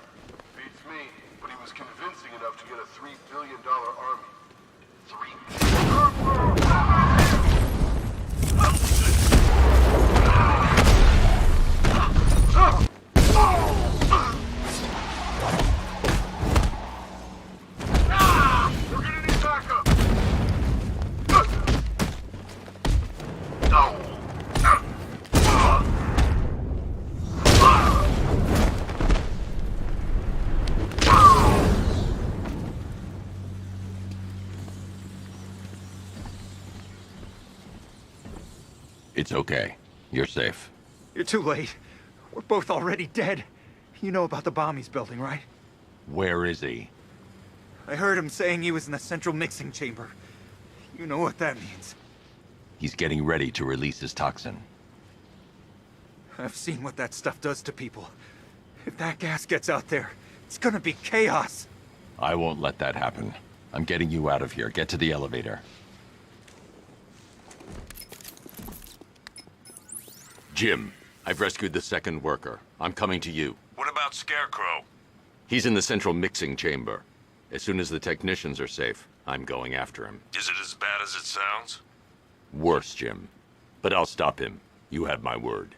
Beats me, but he was convincing enough to get a $3 billion army. We're gonna need backup! It's okay. You're safe. You're too late. We're both already dead. You know about the bomb he's building, right? Where is he? I heard him saying he was in the central mixing chamber. You know what that means. He's getting ready to release his toxin. I've seen what that stuff does to people. If that gas gets out there, it's gonna be chaos. I won't let that happen. I'm getting you out of here. Get to the elevator. Jim, I've rescued the second worker. I'm coming to you. What about Scarecrow? He's in the central mixing chamber. As soon as the technicians are safe, I'm going after him. Is it as bad as it sounds? Worse, Jim. But I'll stop him. You have my word.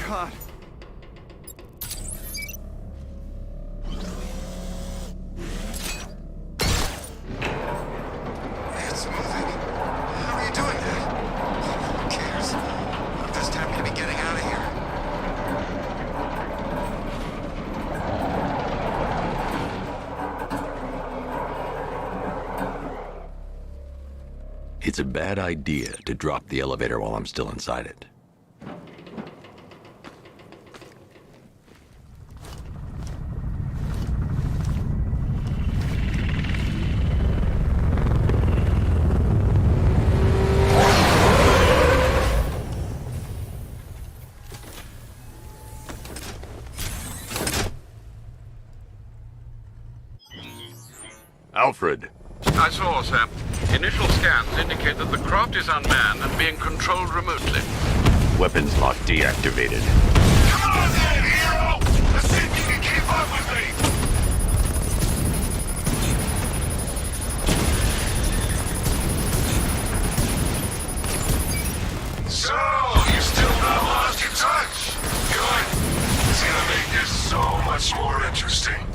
God. It's moving. How are you doing that? Who cares? I'm just happy to be getting out of here. It's a bad idea to drop the elevator while I'm still inside it. Alfred. I saw, sir. Initial scans indicate that the craft is unmanned and being controlled remotely. Weapons lock deactivated. Come on then, hero! Let's see if you can keep up with me! So, you still not lost your touch? Good. It's gonna make this so much more interesting.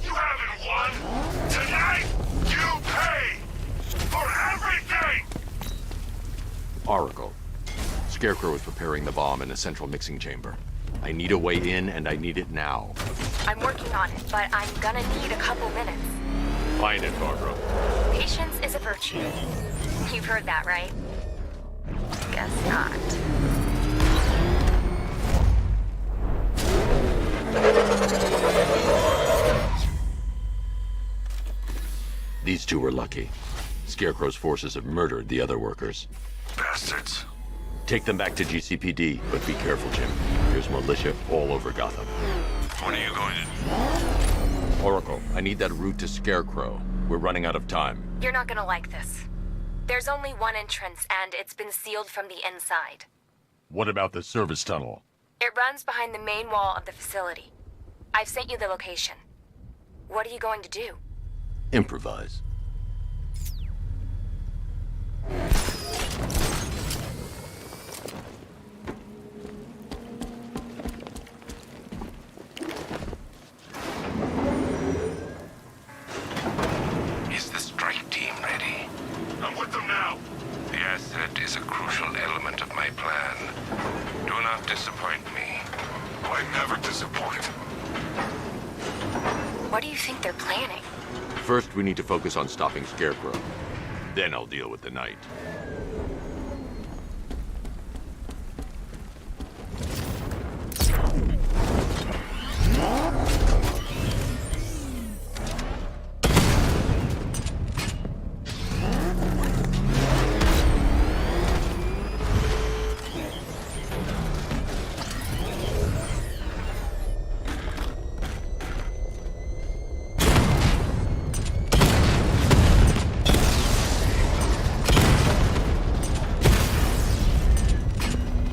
You haven't won. Tonight, you pay for everything! Oracle. Scarecrow is preparing the bomb in the central mixing chamber. I need a way in, and I need it now. I'm working on it, but I'm gonna need a couple minutes. Find it, Barbara. Patience is a virtue. You've heard that, right? Guess not. These two were lucky. Scarecrow's forces have murdered the other workers. Bastards. Take them back to GCPD, but be careful, Jim. There's militia all over Gotham. What are you going to do? Oracle, I need that route to Scarecrow. We're running out of time. You're not gonna like this. There's only one entrance, and it's been sealed from the inside. What about the service tunnel? It runs behind the main wall of the facility. I've sent you the location. What are you going to do? Improvise. Is the strike team ready? I'm with them now. The asset is a crucial element of my plan. Do not disappoint me. I never disappoint. What do you think they're planning? First, we need to focus on stopping Scarecrow. Then I'll deal with the Knight.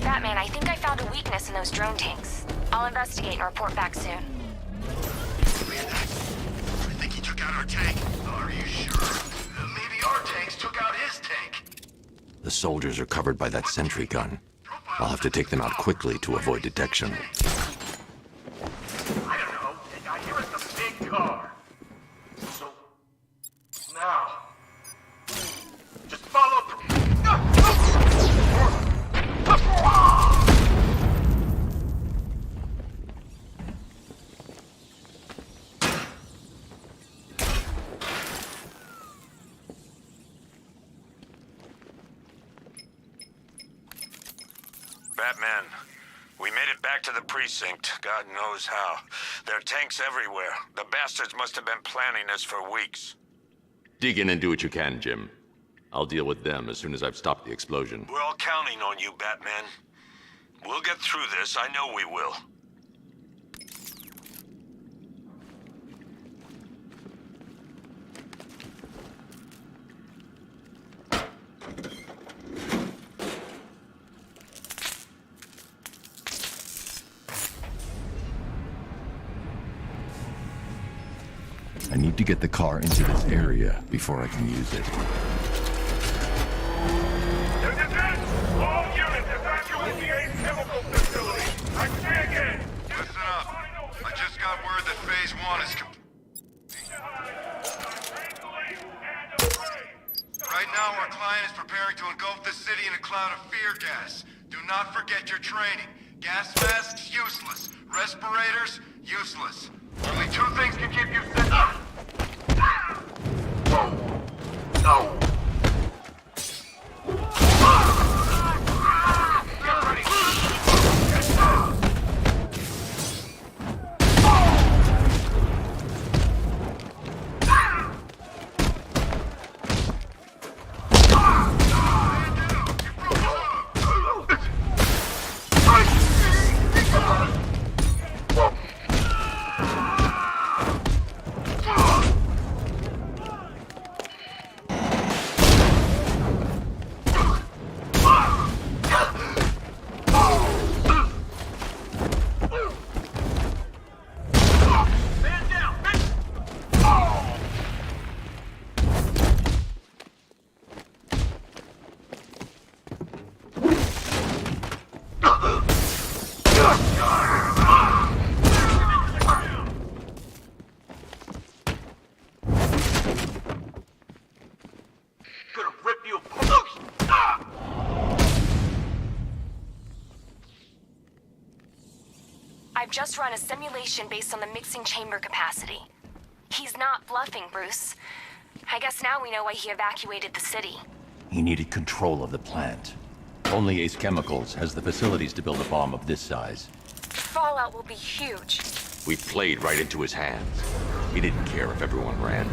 Batman, I think I found a weakness in those drone tanks. I'll investigate and report back soon. The soldiers are covered by that sentry gun. I'll have to take them out quickly to avoid detection. I don't know. I hear it's a big car. So, now, just follow Batman, we made it back to the precinct. God knows how. There are tanks everywhere. The bastards must have been planning this for weeks. Dig in and do what you can, Jim. I'll deal with them as soon as I've stopped the explosion. We're all counting on you, Batman. We'll get through this. I know we will. I need to get the car into this area before I can use it. all units evacuate the Ace Chemical Facility. I say again. Listen up. I just got word that Phase 1 is complete. Right now, our client is preparing to engulf the city in a cloud of fear gas. Do not forget your training. Gas masks, useless. Respirators, useless. Only two things can keep you safe. No. Get ready. Get down. I've just run a simulation based on the mixing chamber capacity. He's not bluffing, Bruce. I guess now we know why he evacuated the city. He needed control of the plant. Only Ace Chemicals has the facilities to build a bomb of this size. Fallout will be huge. We played right into his hands. He didn't care if everyone ran.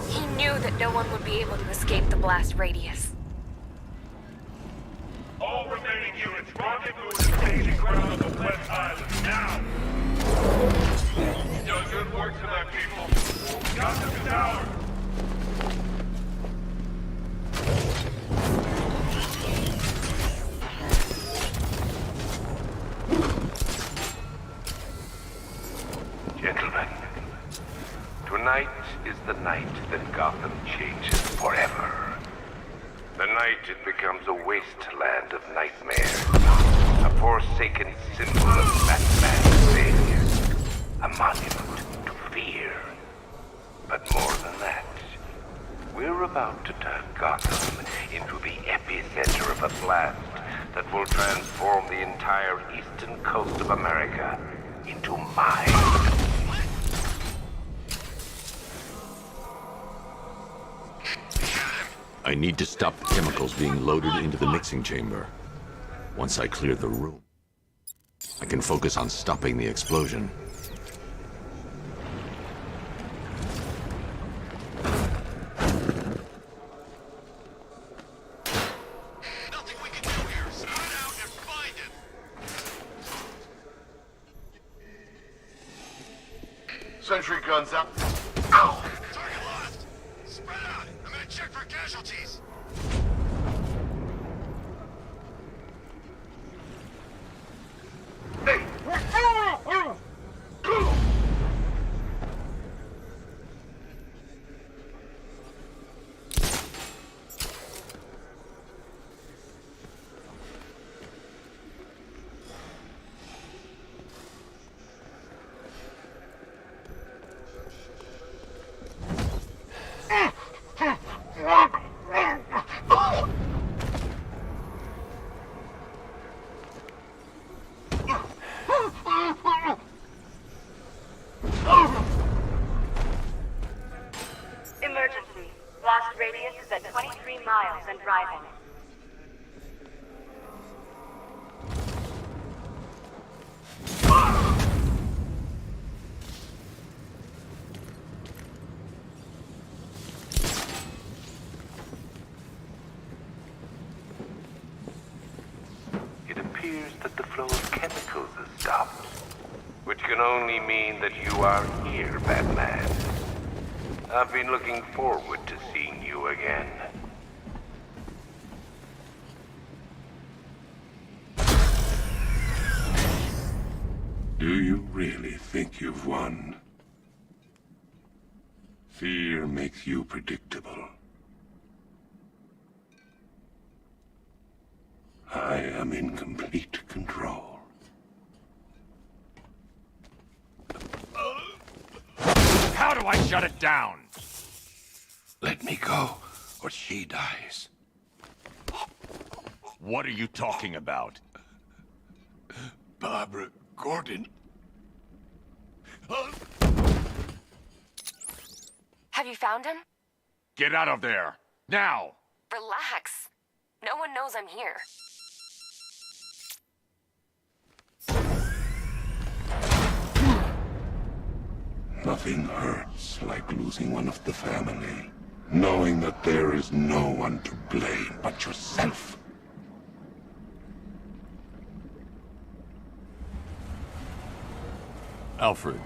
He knew that no one would be able to escape the blast radius. All remaining units, rendezvous at the staging ground of the West Island, now! You've done good work tonight, people. Got to the tower. Gentlemen, tonight is the night that Gotham changes forever. The night it becomes a wasteland of nightmares, a forsaken symbol of Batman's failure, a monument to fear. But more than that, we're about to turn Gotham into the epicenter of a blast that will transform the entire eastern coast of America into mine. I need to stop the chemicals being loaded into the mixing chamber. Once I clear the room, I can focus on stopping the explosion. Sentry guns out. Ow! Target lost! Spread out! I'm gonna check for casualties. Hey! 3 miles and rising. It appears that the flow of chemicals has stopped, which can only mean that you are here, Batman. I've been looking forward to seeing you again. Do you really think you've won? Fear makes you predictable. I am in complete control. How do I shut it down? Let me go, or she dies. What are you talking about? Barbara Gordon. Have you found him? Get out of there! Now! Relax. No one knows I'm here. Nothing hurts like losing one of the family. Knowing that there is no one to blame but yourself. Alfred.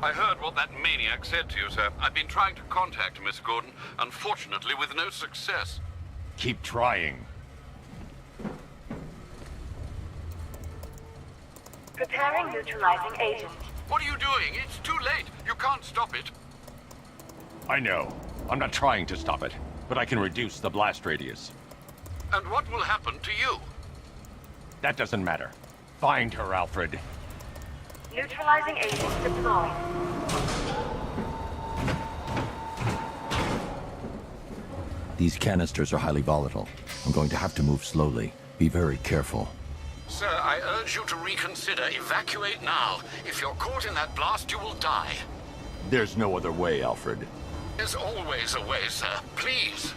I heard what that maniac said to you, sir. I've been trying to contact Miss Gordon, unfortunately with no success. Keep trying. Preparing neutralizing agent. What are you doing? It's too late. You can't stop it. I know. I'm not trying to stop it, but I can reduce the blast radius. And what will happen to you? That doesn't matter. Find her, Alfred. Neutralizing agent deployed. These canisters are highly volatile. I'm going to have to move slowly. Be very careful. Sir, I urge you to reconsider. Evacuate now. If you're caught in that blast, you will die. There's no other way, Alfred. There's always a way, sir. Please.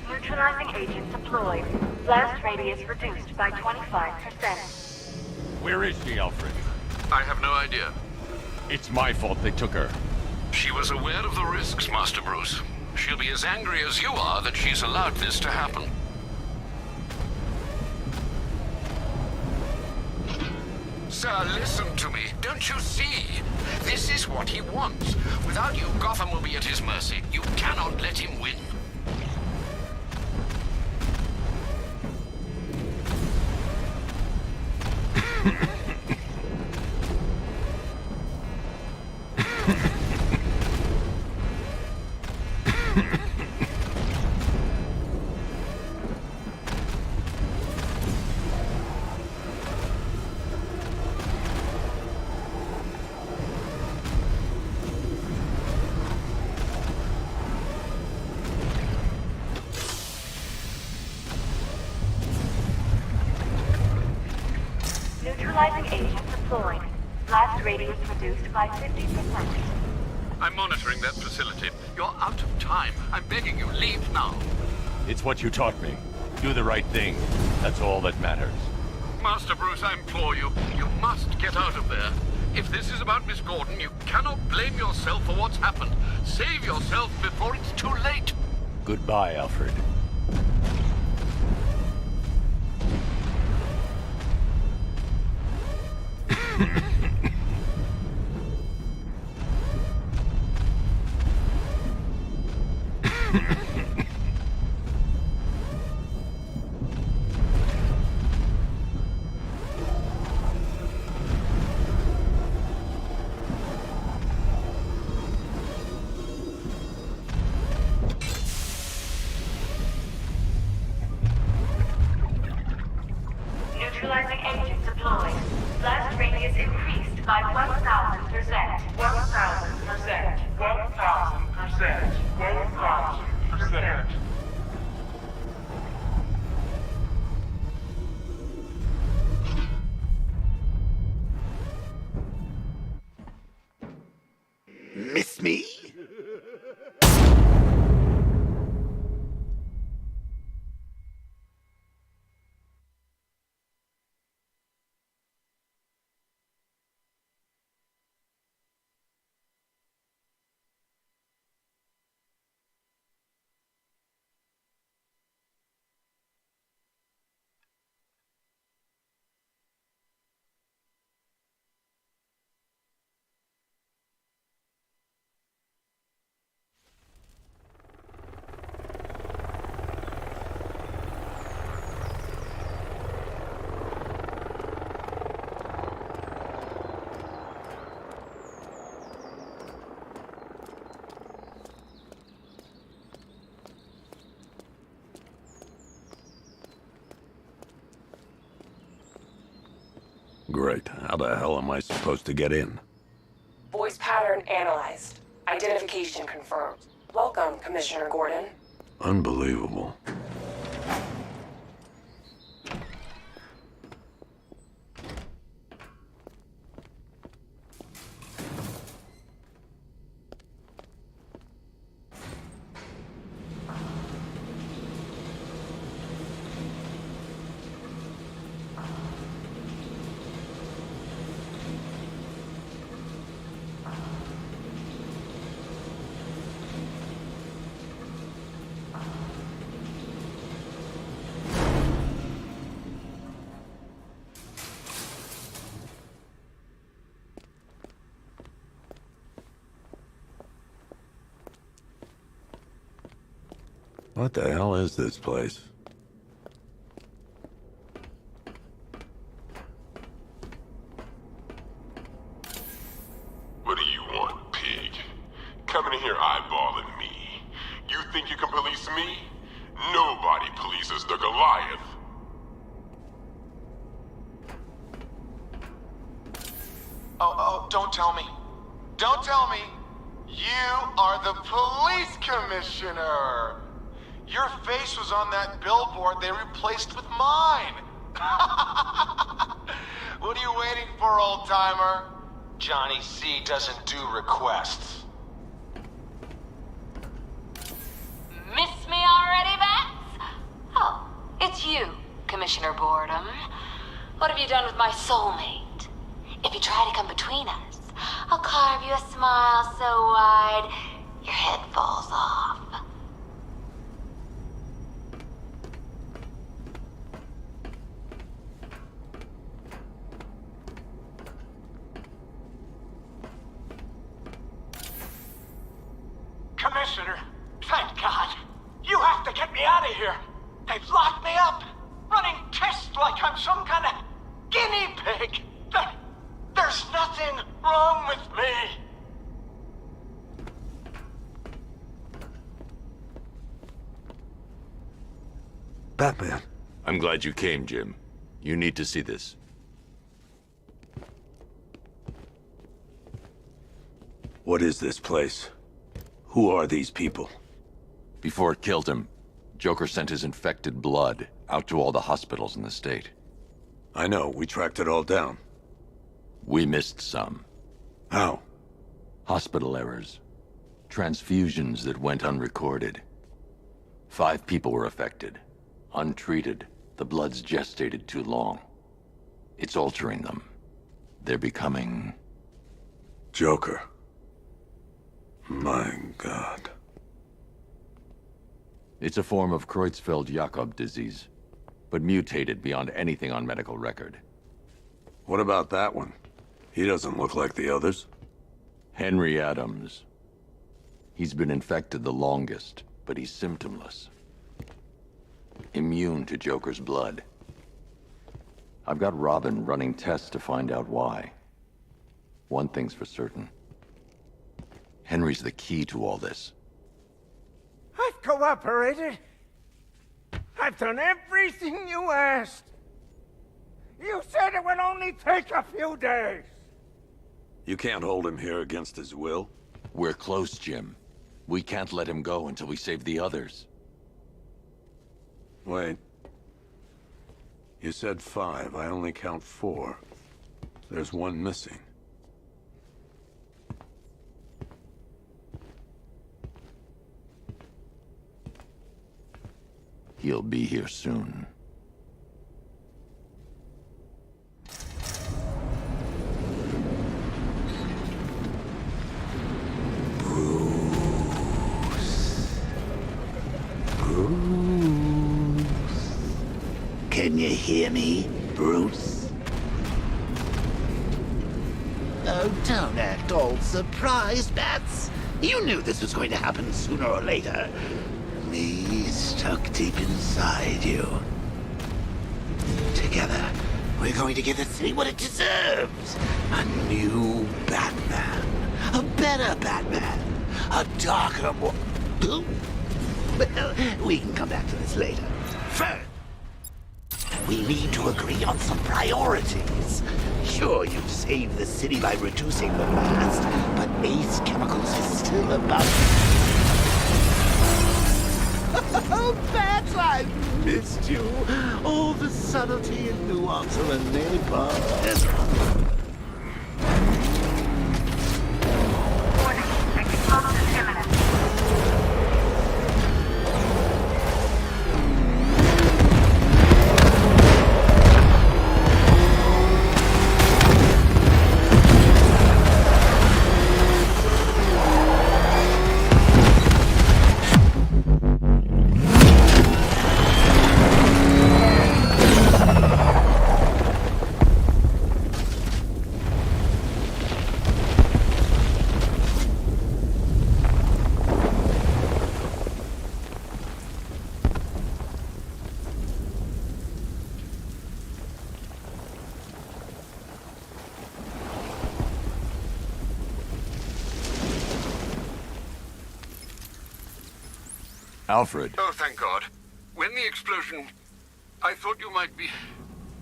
Neutralizing agent deployed. Blast radius reduced by 25%. Where is she, Alfred? I have no idea. It's my fault they took her. She was aware of the risks, Master Bruce. She'll be as angry as you are that she's allowed this to happen. Sir, listen to me. Don't you see? This is what he wants. Without you, Gotham will be at his mercy. You cannot let him win. Neutralizing agent deployed. Blast radius reduced by 50%. I'm monitoring that facility. You're out of time. I'm begging you, leave now. It's what you taught me. Do the right thing. That's all that matters. Master Bruce, I implore you, you must get out of there. If this is about Miss Gordon, you cannot blame yourself for what's happened. Save yourself before it's too late. Goodbye, Alfred. Neutralizing agent deployed. Blast radius increased by 1,000%. 1,000%. 1,000%. 1,000%. Miss me? Great. How the hell am I supposed to get in? Voice pattern analyzed. Identification confirmed. Welcome, Commissioner Gordon. Unbelievable. What the hell is this place? What do you want, pig? Coming in here eyeballing me. You think you can police me? Nobody polices the Goliath. Oh, don't tell me. Don't tell me. You are the police commissioner. Your face was on that billboard they replaced with mine. What are you waiting for, old-timer? Johnny C doesn't do requests. Miss me already, Bats? Oh, it's you, Commissioner Boredom. What have you done with my soulmate? If you try to come between us, I'll carve you a smile so wide, your head falls off. Commissioner, thank God. You have to get me out of here. They've locked me up, running tests like I'm some kind of guinea pig. There's nothing wrong with me. Batman. I'm glad you came, Jim. You need to see this. What is this place? Who are these people? Before it killed him, Joker sent his infected blood out to all the hospitals in the state. I know, we tracked it all down. We missed some. How? Hospital errors. Transfusions that went unrecorded. 5 people were affected. Untreated, the blood's gestated too long. It's altering them. They're becoming... Joker. My God. It's a form of Creutzfeldt-Jakob disease, but mutated beyond anything on medical record. What about that one? He doesn't look like the others. Henry Adams. He's been infected the longest, but he's symptomless. Immune to Joker's blood. I've got Robin running tests to find out why. One thing's for certain. Henry's the key to all this. I've cooperated. I've done everything you asked. You said it would only take a few days! You can't hold him here against his will. We're close, Jim. We can't let him go until we save the others. Wait. You said 5. I only count 4. There's one missing. He'll be here soon. Can you hear me, Bruce? Oh, don't act all surprised, Bats. You knew this was going to happen sooner or later. Me stuck deep inside you. Together, we're going to give the city what it deserves. A new Batman. A better Batman. A darker, more... Well, we can come back to this later. First, we need to agree on some priorities. Sure, you've saved the city by reducing the blast, but Ace Chemicals is still about... Oh, Bats, I missed you. All the subtlety and nuance of a napalm. Warning, explosion imminent. Alfred. Oh, thank God. When the explosion... I thought you might be...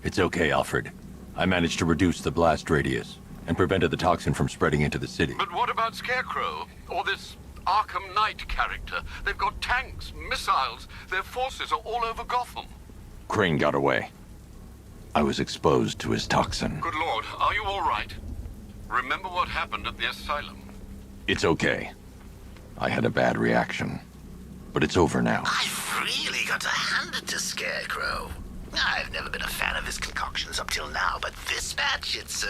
It's okay, Alfred. I managed to reduce the blast radius and prevented the toxin from spreading into the city. But what about Scarecrow? Or this Arkham Knight character? They've got tanks, missiles. Their forces are all over Gotham. Crane got away. I was exposed to his toxin. Good Lord, are you all right? Remember what happened at the asylum? It's okay. I had a bad reaction. But it's over now. I've really got to hand it to Scarecrow. I've never been a fan of his concoctions up till now, but this match, it's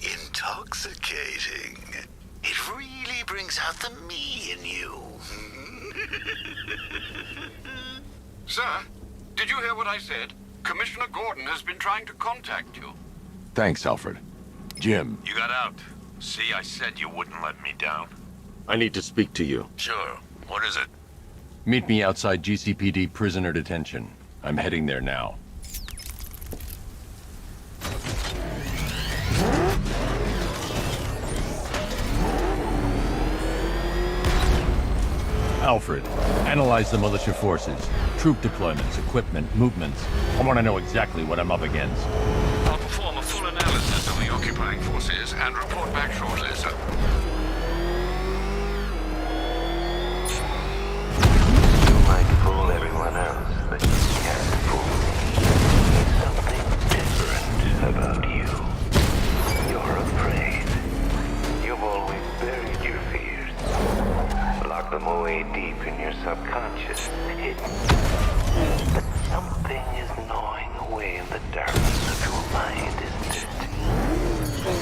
intoxicating. It really brings out the me in you. Sir, did you hear what I said? Commissioner Gordon has been trying to contact you. Thanks, Alfred. Jim. You got out. See, I said you wouldn't let me down. I need to speak to you. Sure. What is it? Meet me outside GCPD prisoner detention. I'm heading there now. Alfred, analyze the militia forces, troop deployments, equipment, movements. I want to know exactly what I'm up against. I'll perform a full analysis of the occupying forces and report back shortly, sir. Fool everyone else, but you can't fool me. Something different about you. You're afraid. You've always buried your fears. Locked them away deep in your subconscious, hidden. But something is gnawing away in the darkness of your mind, isn't it?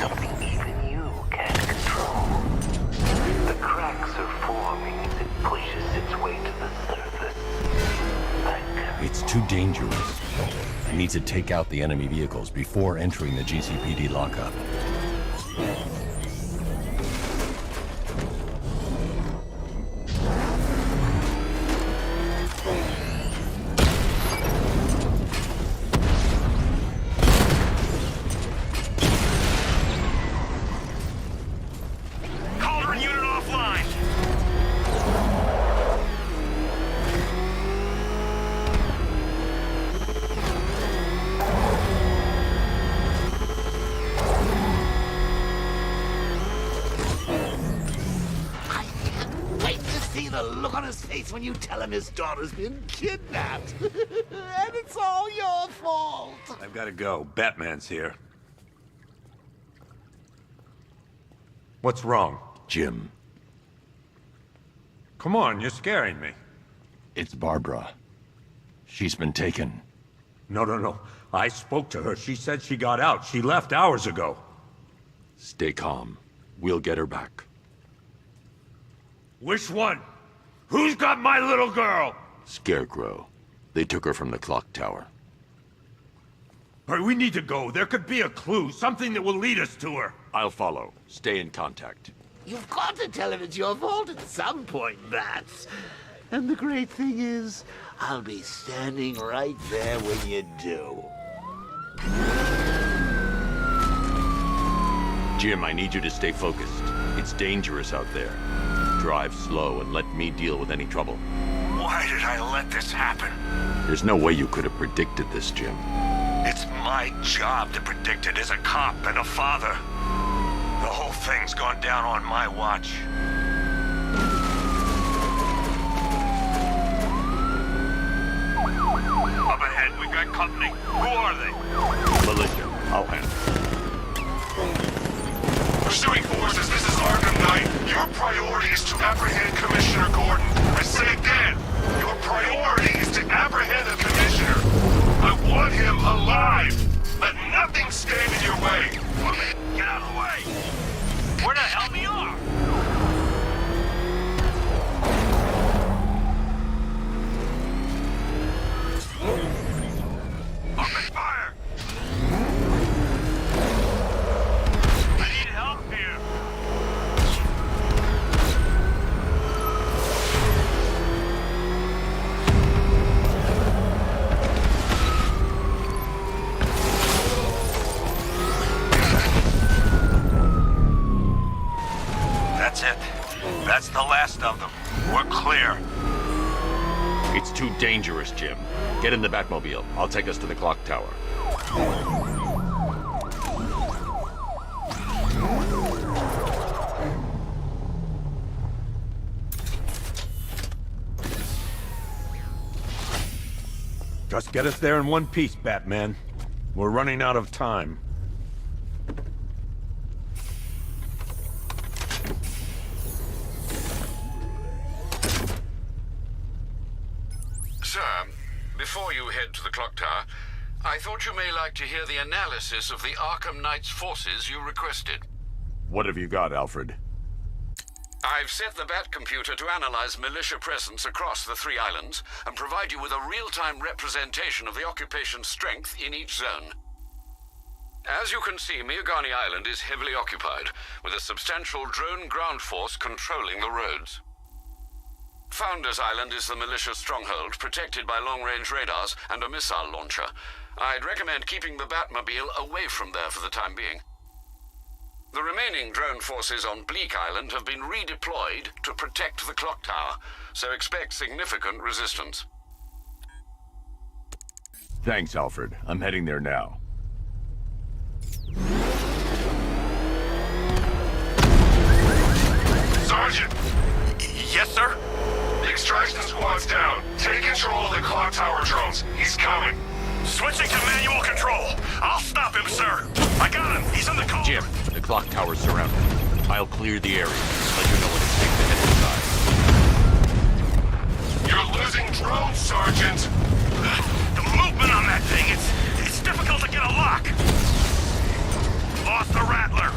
Something even you can't control. The cracks are forming as it pushes its way to the surface. It's too dangerous. I need to take out the enemy vehicles before entering the GCPD lockup. Cauldron unit offline! the look on his face when you tell him his daughter's been kidnapped. And it's all your fault. I've got to go. Batman's here. What's wrong? Jim, Come on, you're scaring me. it's Barbara. She's been taken. No. I spoke to her. She said she got out. She left hours ago. Stay calm. We'll get her back. Which one? Who's got my little girl? Scarecrow. They took her from the clock tower. All right, we need to go. There could be a clue, something that will lead us to her. I'll follow. Stay in contact. You've got to tell him it's your fault at some point, Bats. And the great thing is, I'll be standing right there when you do. Jim, I need you to stay focused. It's dangerous out there. Drive slow and let me deal with any trouble. Why did I let this happen? There's no way you could have predicted this, Jim. It's my job to predict it as a cop and a father. The whole thing's gone down on my watch. Up ahead, we've got company. Who are they? Militia. I'll handle Pursuing forces, this is Arkham Knight. Your priority is to apprehend Commissioner Gordon. I say again, your priority is to apprehend the Commissioner. I want him alive. Let nothing stand in your way. Get out of the way! Where the hell me are? Open fire! I need help here. That's it. That's the last of them. We're clear. It's too dangerous, Jim. Get in the Batmobile. I'll take us to the clock tower. Just get us there in one piece, Batman. We're running out of time. Sir, before you head to the clock tower, I thought you may like to hear the analysis of the Arkham Knight's forces you requested. What have you got, Alfred? I've set the Bat computer to analyze militia presence across the 3 islands and provide you with a real-time representation of the occupation's strength in each zone. As you can see, Miagani Island is heavily occupied, with a substantial drone ground force controlling the roads. Founders Island is the militia stronghold, protected by long-range radars and a missile launcher. I'd recommend keeping the Batmobile away from there for the time being. The remaining drone forces on Bleak Island have been redeployed to protect the clock tower, so expect significant resistance. Thanks, Alfred. I'm heading there now. Sergeant! Yes, sir? The extraction squad's down. Take control of the clock tower drones. He's coming. Switching to manual control. I'll stop him, sir. I got him. He's in the car. Jim, the clock tower's surrounded. I'll clear the area. Let you know when it's safe to head inside. You're losing drones, Sergeant. The movement on that thing, it's difficult to get a lock. Lost the Rattler.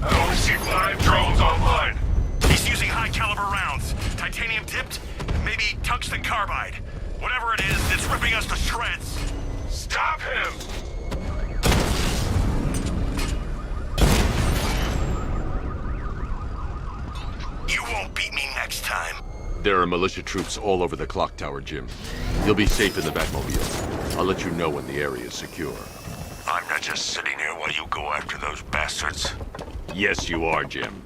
I only see 5 drones online. He's using high-caliber rounds. Titanium tipped, maybe tungsten carbide. Whatever it is, it's ripping us to shreds. Stop him! You won't beat me next time. There are militia troops all over the clock tower, Jim. You'll be safe in the Batmobile. I'll let you know when the area is secure. I'm not just sitting here while you go after those bastards. Yes, you are, Jim.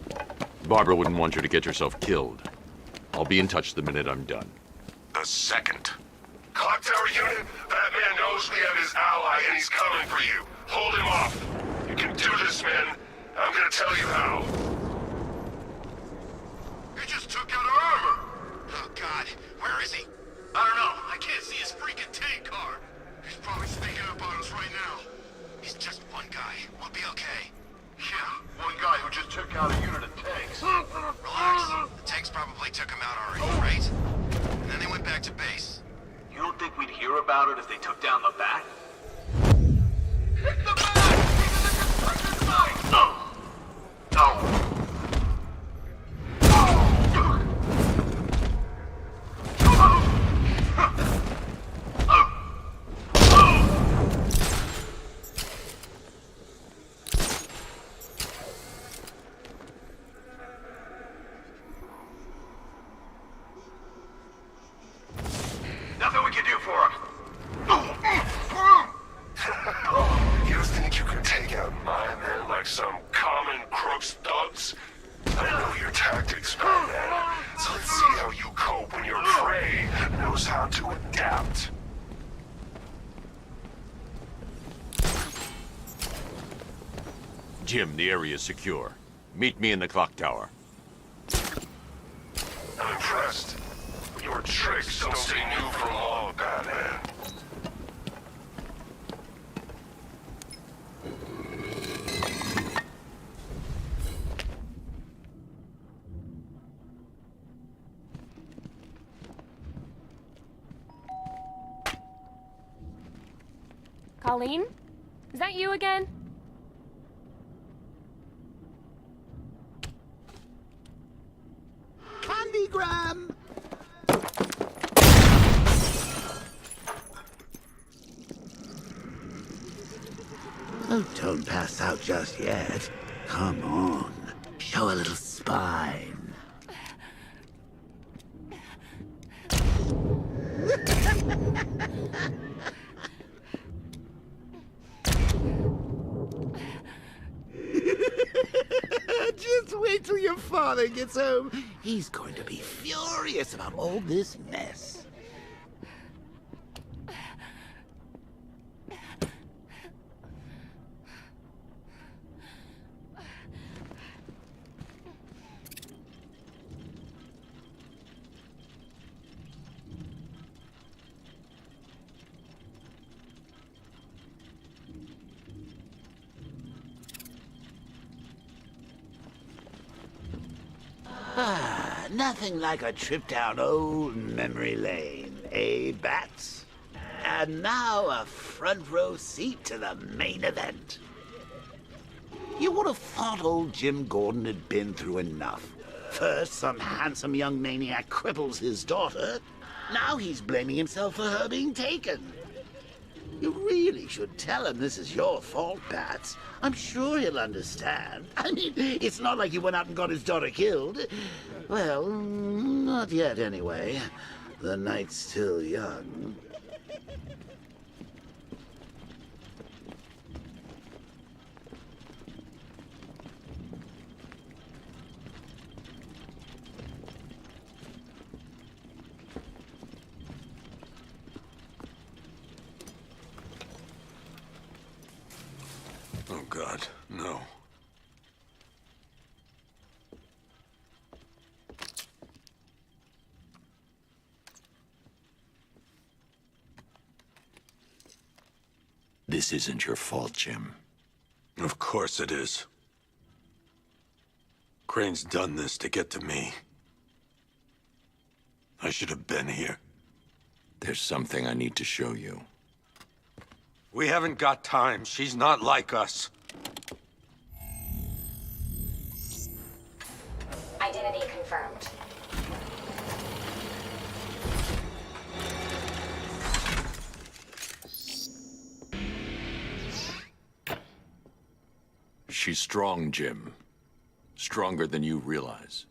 Barbara wouldn't want you to get yourself killed. I'll be in touch the minute I'm done. The second. Clock tower unit, Batman knows we have his ally and he's coming for you. Hold him off. You can do this, man. I'm gonna tell you how. He just took out our armor! Oh, God. Where is he? I don't know. I can't see his freaking tank car. He's probably sneaking up on us right now. He's just one guy. We'll be okay. Yeah, one guy who just took out a unit of tanks. Relax. The tanks probably took him out already, right? And then they went back to base. You don't think we'd hear about it if they took down the bat? Hit the bat! He's in the construction site! No! Nothing we can do for him. You think you can take out my men like some common crooks thugs? I know your tactics, my man. So let's see how you cope when your prey knows how to adapt. Jim, the area is secure. Meet me in the clock tower. I'm impressed. Your tricks don't stay new for long, Batman. Colleen? Is that you again? Candygram! Oh, don't pass out just yet. Come on. Show a little spine. Just wait till your father gets home. He's going to be furious about all this mess. Nothing like a trip down old memory lane, eh, Bats? And now a front row seat to the main event. You would have thought old Jim Gordon had been through enough. First, some handsome young maniac cripples his daughter. Now he's blaming himself for her being taken. You really should tell him this is your fault, Bats. I'm sure he'll understand. I mean, it's not like you went out and got his daughter killed. Well, not yet anyway. The night's still young. Oh, God, no. This isn't your fault, Jim. Of course it is. Crane's done this to get to me. I should have been here. There's something I need to show you. We haven't got time. She's not like us. Identity confirmed. She's strong, Jim. Stronger than you realize.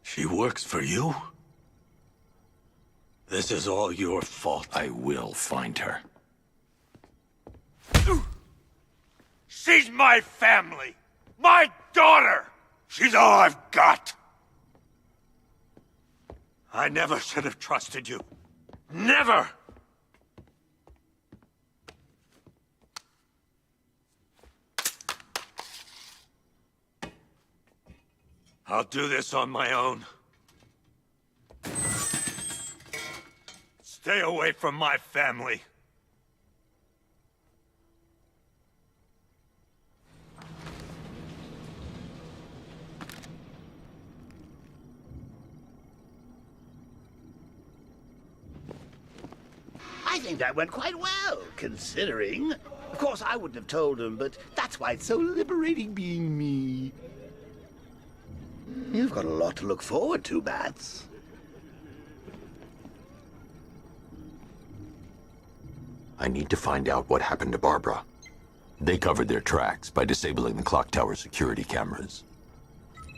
She works for you? This is all your fault. I will find her. She's my family! My daughter! She's all I've got! I never should have trusted you. Never! I'll do this on my own. Stay away from my family. I think that went quite well, considering. Of course, I wouldn't have told him, but that's why it's so liberating being me. You've got a lot to look forward to, Bats. I need to find out what happened to Barbara. They covered their tracks by disabling the clock tower security cameras.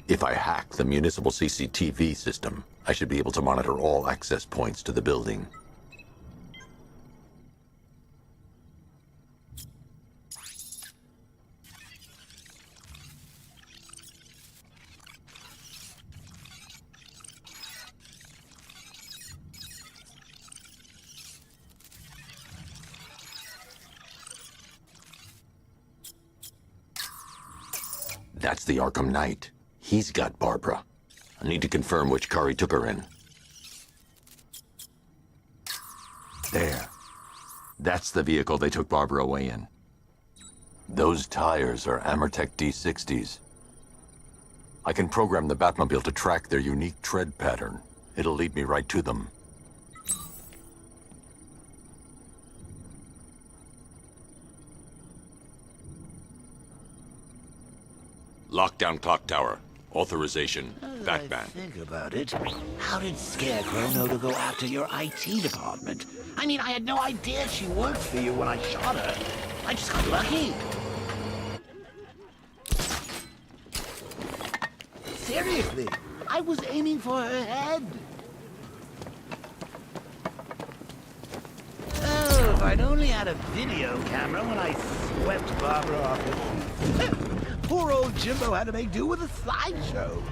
If I hack the municipal CCTV system, I should be able to monitor all access points to the building. That's the Arkham Knight. He's got Barbara. I need to confirm which car he took her in. There. That's the vehicle they took Barbara away in. Those tires are Amertec D60s. I can program the Batmobile to track their unique tread pattern. It'll lead me right to them. Lockdown clock tower. Authorization. Batman. Think about it. How did Scarecrow know to go after your IT department? I mean, I had no idea she worked for you when I shot her. I just got lucky. Seriously, I was aiming for her head. Oh, if I'd only had a video camera when I swept Barbara off her feet. Poor old Jimbo had to make do with a slideshow.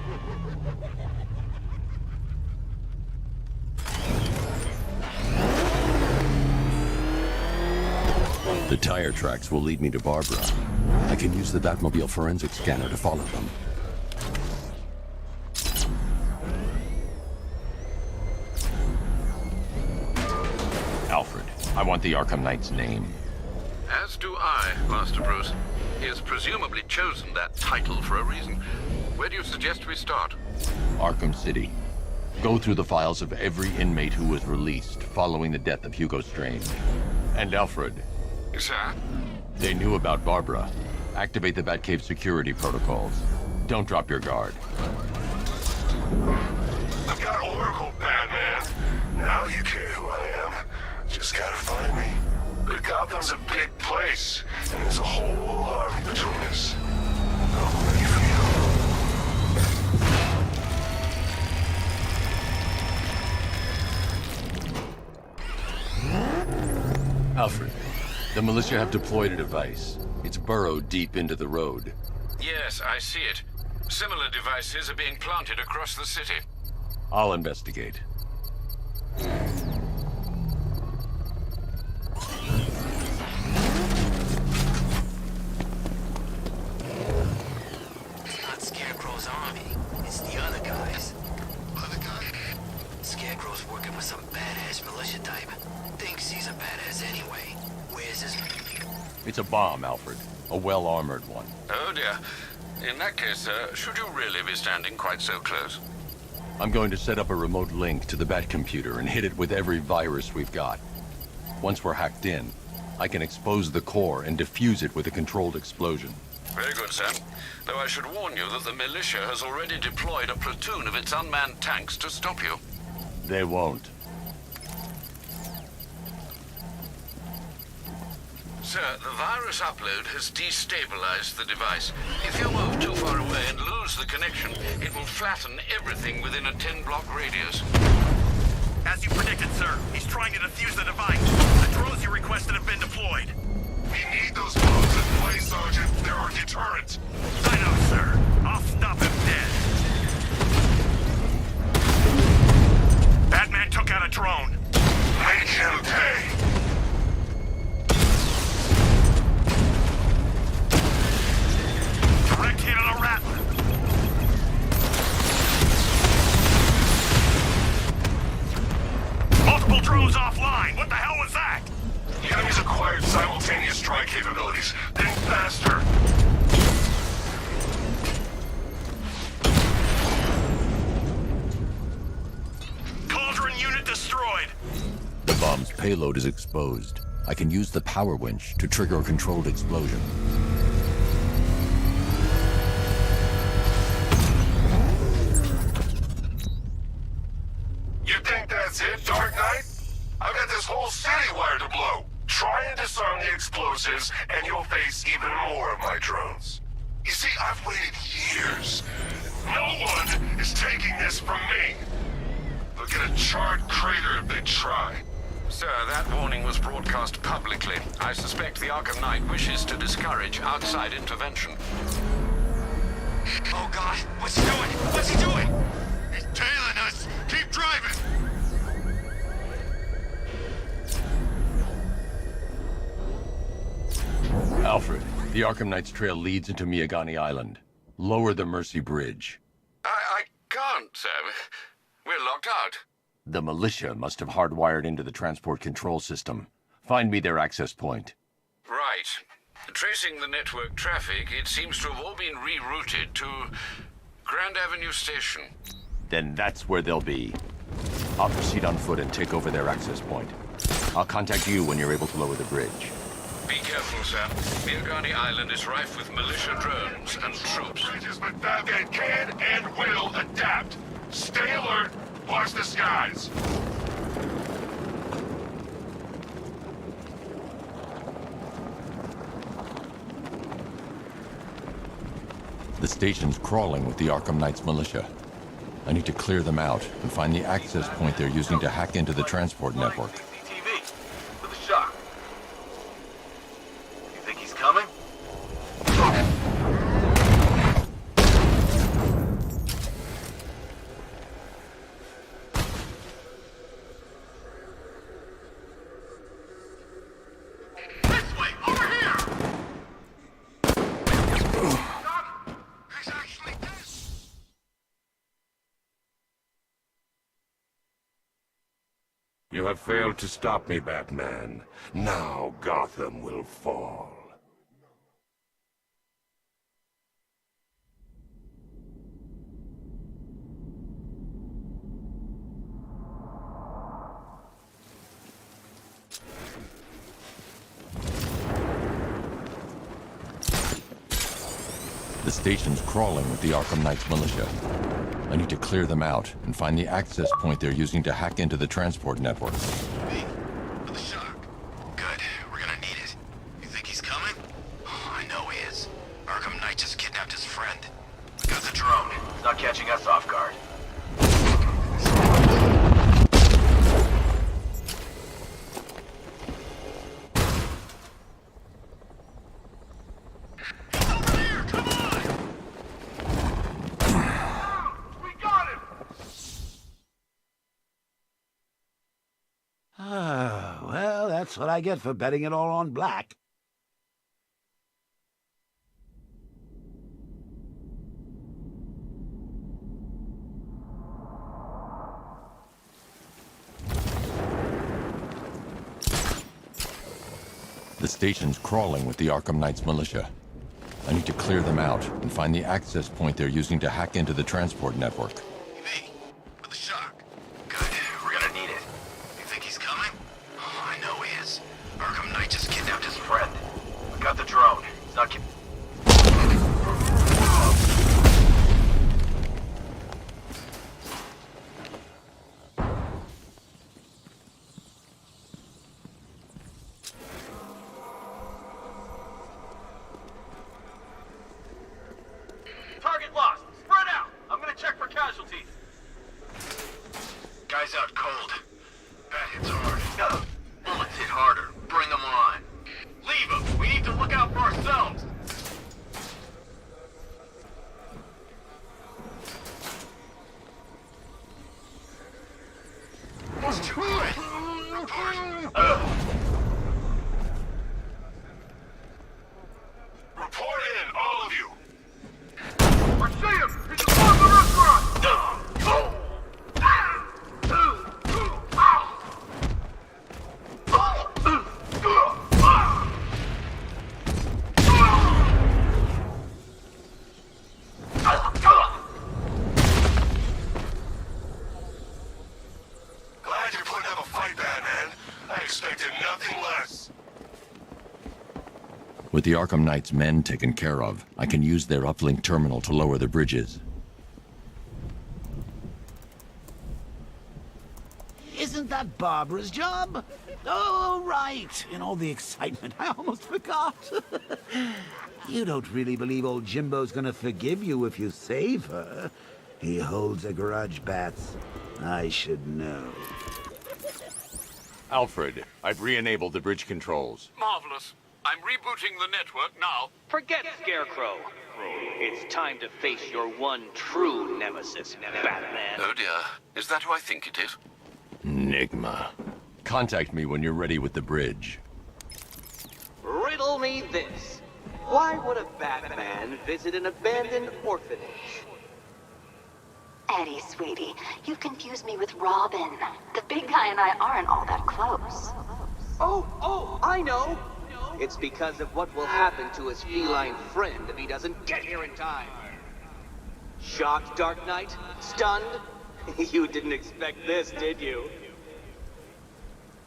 The tire tracks will lead me to Barbara. I can use the Batmobile forensic scanner to follow them. Alfred, I want the Arkham Knight's name. As do I, Master Bruce. He has presumably chosen that title for a reason. Where do you suggest we start? Arkham City. Go through the files of every inmate who was released following the death of Hugo Strange. And Alfred. Sir? They knew about Barbara. Activate the Batcave security protocols. Don't drop your guard. I've got Oracle, Batman. Now you care who I am. Just gotta find me. But Gotham's a big place, and there's a whole army between us. I'm ready for you. Alfred, the militia have deployed a device. It's burrowed deep into the road. Yes, I see it. Similar devices are being planted across the city. I'll investigate. It's not Scarecrow's army. It's the other guys. Other guy? Scarecrow's working with some badass militia type. Thinks he's a badass anyway. Where's his... It's a bomb, Alfred. A well-armored one. Oh dear. In that case, should you really be standing quite so close? I'm going to set up a remote link to the Batcomputer and hit it with every virus we've got. Once we're hacked in, I can expose the core and defuse it with a controlled explosion. Very good, sir. Though I should warn you that the militia has already deployed a platoon of its unmanned tanks to stop you. They won't. Sir, the virus upload has destabilized the device. If you move too far away and lose the connection, it will flatten everything within a 10-block radius. As you predicted, sir, he's trying to defuse the device. The drones you requested have been deployed. We need those bombs in place, Sergeant. They're our deterrent. I know, sir. I'll stop him dead. Batman took out a drone. Make him pay. Direct hit on a Rattler. payload is exposed. I can use the power winch to trigger a controlled explosion. You think that's it, Dark Knight? I've got this whole city wired to blow. Try and disarm the explosives, and you'll face even more of my drones. You see, I've waited years. No one is taking this from me. They'll get a charred crater if they try. Sir, that warning was broadcast publicly. I suspect the Arkham Knight wishes to discourage outside intervention. Oh God, what's he doing? What's he doing? He's tailing us. Keep driving. Alfred, the Arkham Knight's trail leads into Miagani Island. Lower the Mercy Bridge. I can't, sir. We're locked out. The militia must have hardwired into the transport control system. Find me their access point. Right. Tracing the network traffic, it seems to have all been rerouted to Grand Avenue Station. Then that's where they'll be. I'll proceed on foot and take over their access point. I'll contact you when you're able to lower the bridge. Be careful, sir. Miagani Island is rife with militia drones and troops. But Batman can and will adapt. Stay alert. Watch the skies. The station's crawling with the Arkham Knight's militia. I need to clear them out and find the access point they're using to hack into the transport network. CCTV for the shock. You think he's coming? You have failed to stop me, Batman. Now Gotham will fall. The station's crawling with the Arkham Knight's militia. I need to clear them out and find the access point they're using to hack into the transport network. For the shock. Good. We're gonna need it. You think he's coming? Oh, I know he is. Arkham Knight just kidnapped his friend. I got the drone. It's not catching us off guard. Well, that's what I get for betting it all on black. The station's crawling with the Arkham Knight's militia. I need to clear them out and find the access point they're using to hack into the transport network. For the shock. Good. We're gonna need it. You think he's coming? Oh, I know he is. Arkham Knight just kidnapped his friend. I got the drone. It's not kid. Target lost. Spread out. I'm gonna check for casualties. Guy's out cold. Bat hits hard. Bullets hit harder. Bring them on. Leave him. We need to look out for ourselves. It's too quiet. Report. Report in, all of you. I see him! He's above the restaurant! Glad you're putting up a fight, Batman. I With the Arkham Knight's men taken care of, I can use their uplink terminal to lower the bridges. Isn't that Barbara's job? Oh, right. In all the excitement, I almost forgot. You don't really believe old Jimbo's gonna forgive you if you save her. He holds a grudge, Bats. I should know. Alfred, I've re-enabled the bridge controls. Marvelous. I'm rebooting the network now. Forget Scarecrow. It's time to face your one true nemesis, Batman. Oh dear. Is that who I think it is? Enigma. Contact me when you're ready with the bridge. Riddle me this. Why would a Batman visit an abandoned orphanage? Eddie, sweetie, you confused me with Robin. The big guy and I aren't all that close. Oh, I know. It's because of what will happen to his feline friend if he doesn't get here in time. Shocked, Dark Knight? Stunned? You didn't expect this, did you?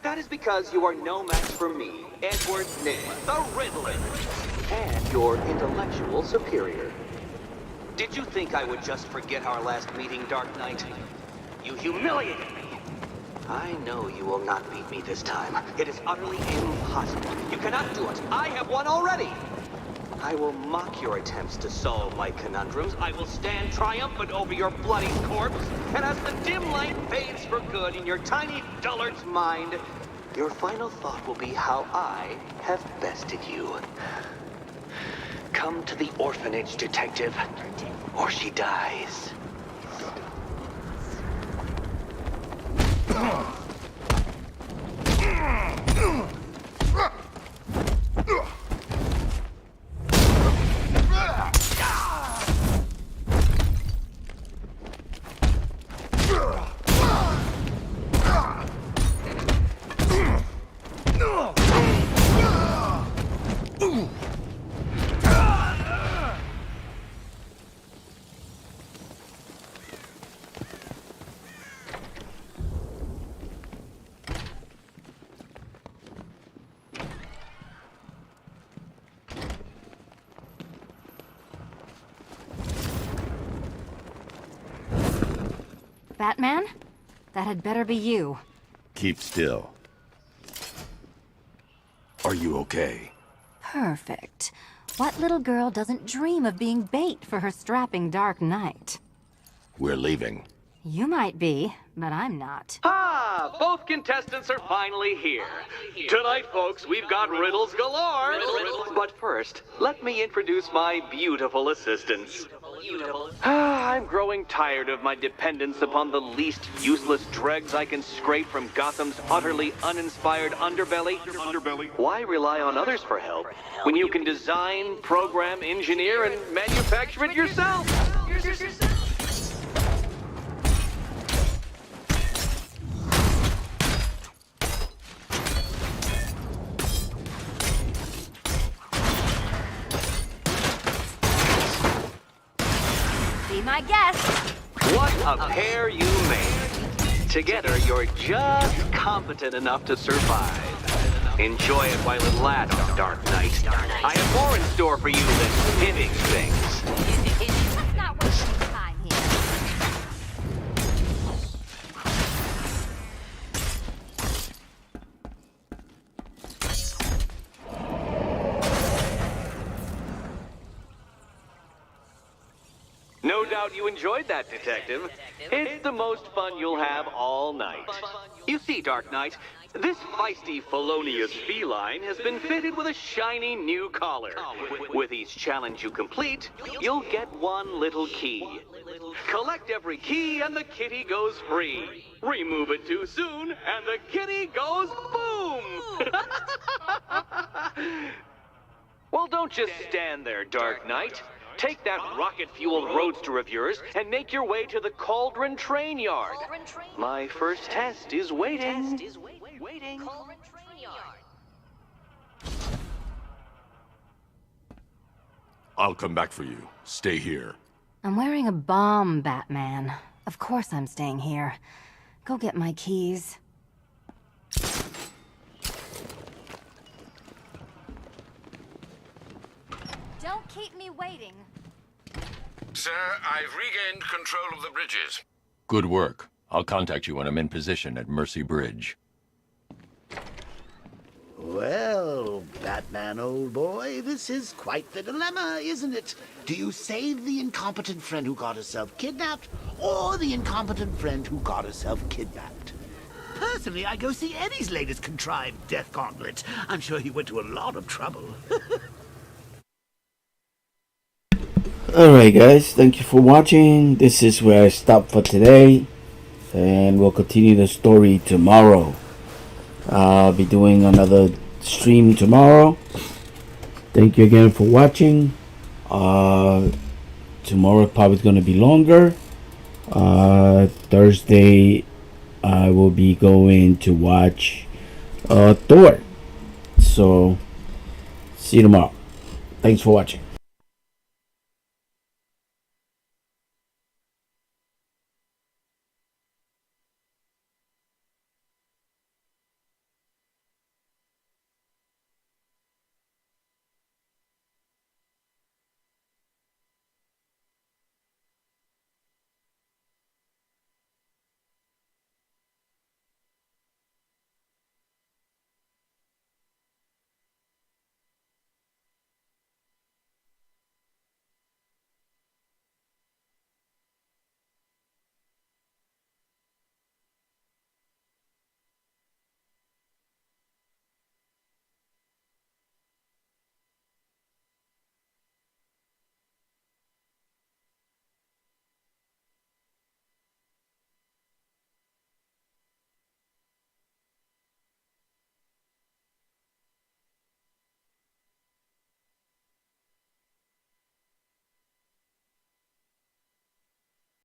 That is because you are no match for me, Edward Nygma, the Riddler, and your intellectual superior. Did you think I would just forget our last meeting, Dark Knight? You humiliated me. I know you will not beat me this time. It is utterly impossible. You cannot do it. I have won already. I will mock your attempts to solve my conundrums. I will stand triumphant over your bloody corpse. And as the dim light fades for good in your tiny dullard's mind, your final thought will be how I have bested you. Come to the orphanage, detective, or she dies. Batman? That had better be you. Keep still. Are you okay? Perfect. What little girl doesn't dream of being bait for her strapping Dark Knight? We're leaving. You might be, but I'm not. Ah, both contestants are finally here. Tonight, folks, we've got riddles galore. But first, let me introduce my beautiful assistants. I'm growing tired of my dependence upon the least useless dregs I can scrape from Gotham's utterly uninspired underbelly. Why rely on others for help when you can design, program, engineer, and manufacture it yourself? Be my guest. What a pair you made. Together, you're just competent enough to survive. Enjoy it while it lasts, Dark Knight. I have more in store for you than hitting things. Let's not waste any time here. No doubt you enjoyed that, Detective. It's the most fun you'll have all night. You see, Dark Knight, this feisty, felonious feline has been fitted with a shiny new collar. With each challenge you complete, you'll get one little key. Collect every key and the kitty goes free. Remove it too soon and the kitty goes boom! Well, don't just stand there, Dark Knight. Take that rocket-fueled roadster of yours and make your way to the Cauldron Train Yard. My first test is waiting. I'll come back for you. Stay here. I'm wearing a bomb, Batman. Of course I'm staying here. Go get my keys. keep me waiting. Sir, I've regained control of the bridges. Good work. I'll contact you when I'm in position at Mercy Bridge. Well, Batman, old boy, this is quite the dilemma, isn't it? Do you save the incompetent friend who got herself kidnapped, or the incompetent friend who got herself kidnapped? Personally, I go see Eddie's latest contrived death gauntlet. I'm sure he went to a lot of trouble. Alright guys, thank you for watching. This is where I stop for today, and we'll continue the story tomorrow. I'll be doing another stream tomorrow. Thank you again for watching. Tomorrow probably is going to be longer. Thursday I will be going to watch Thor. So see you tomorrow. Thanks for watching.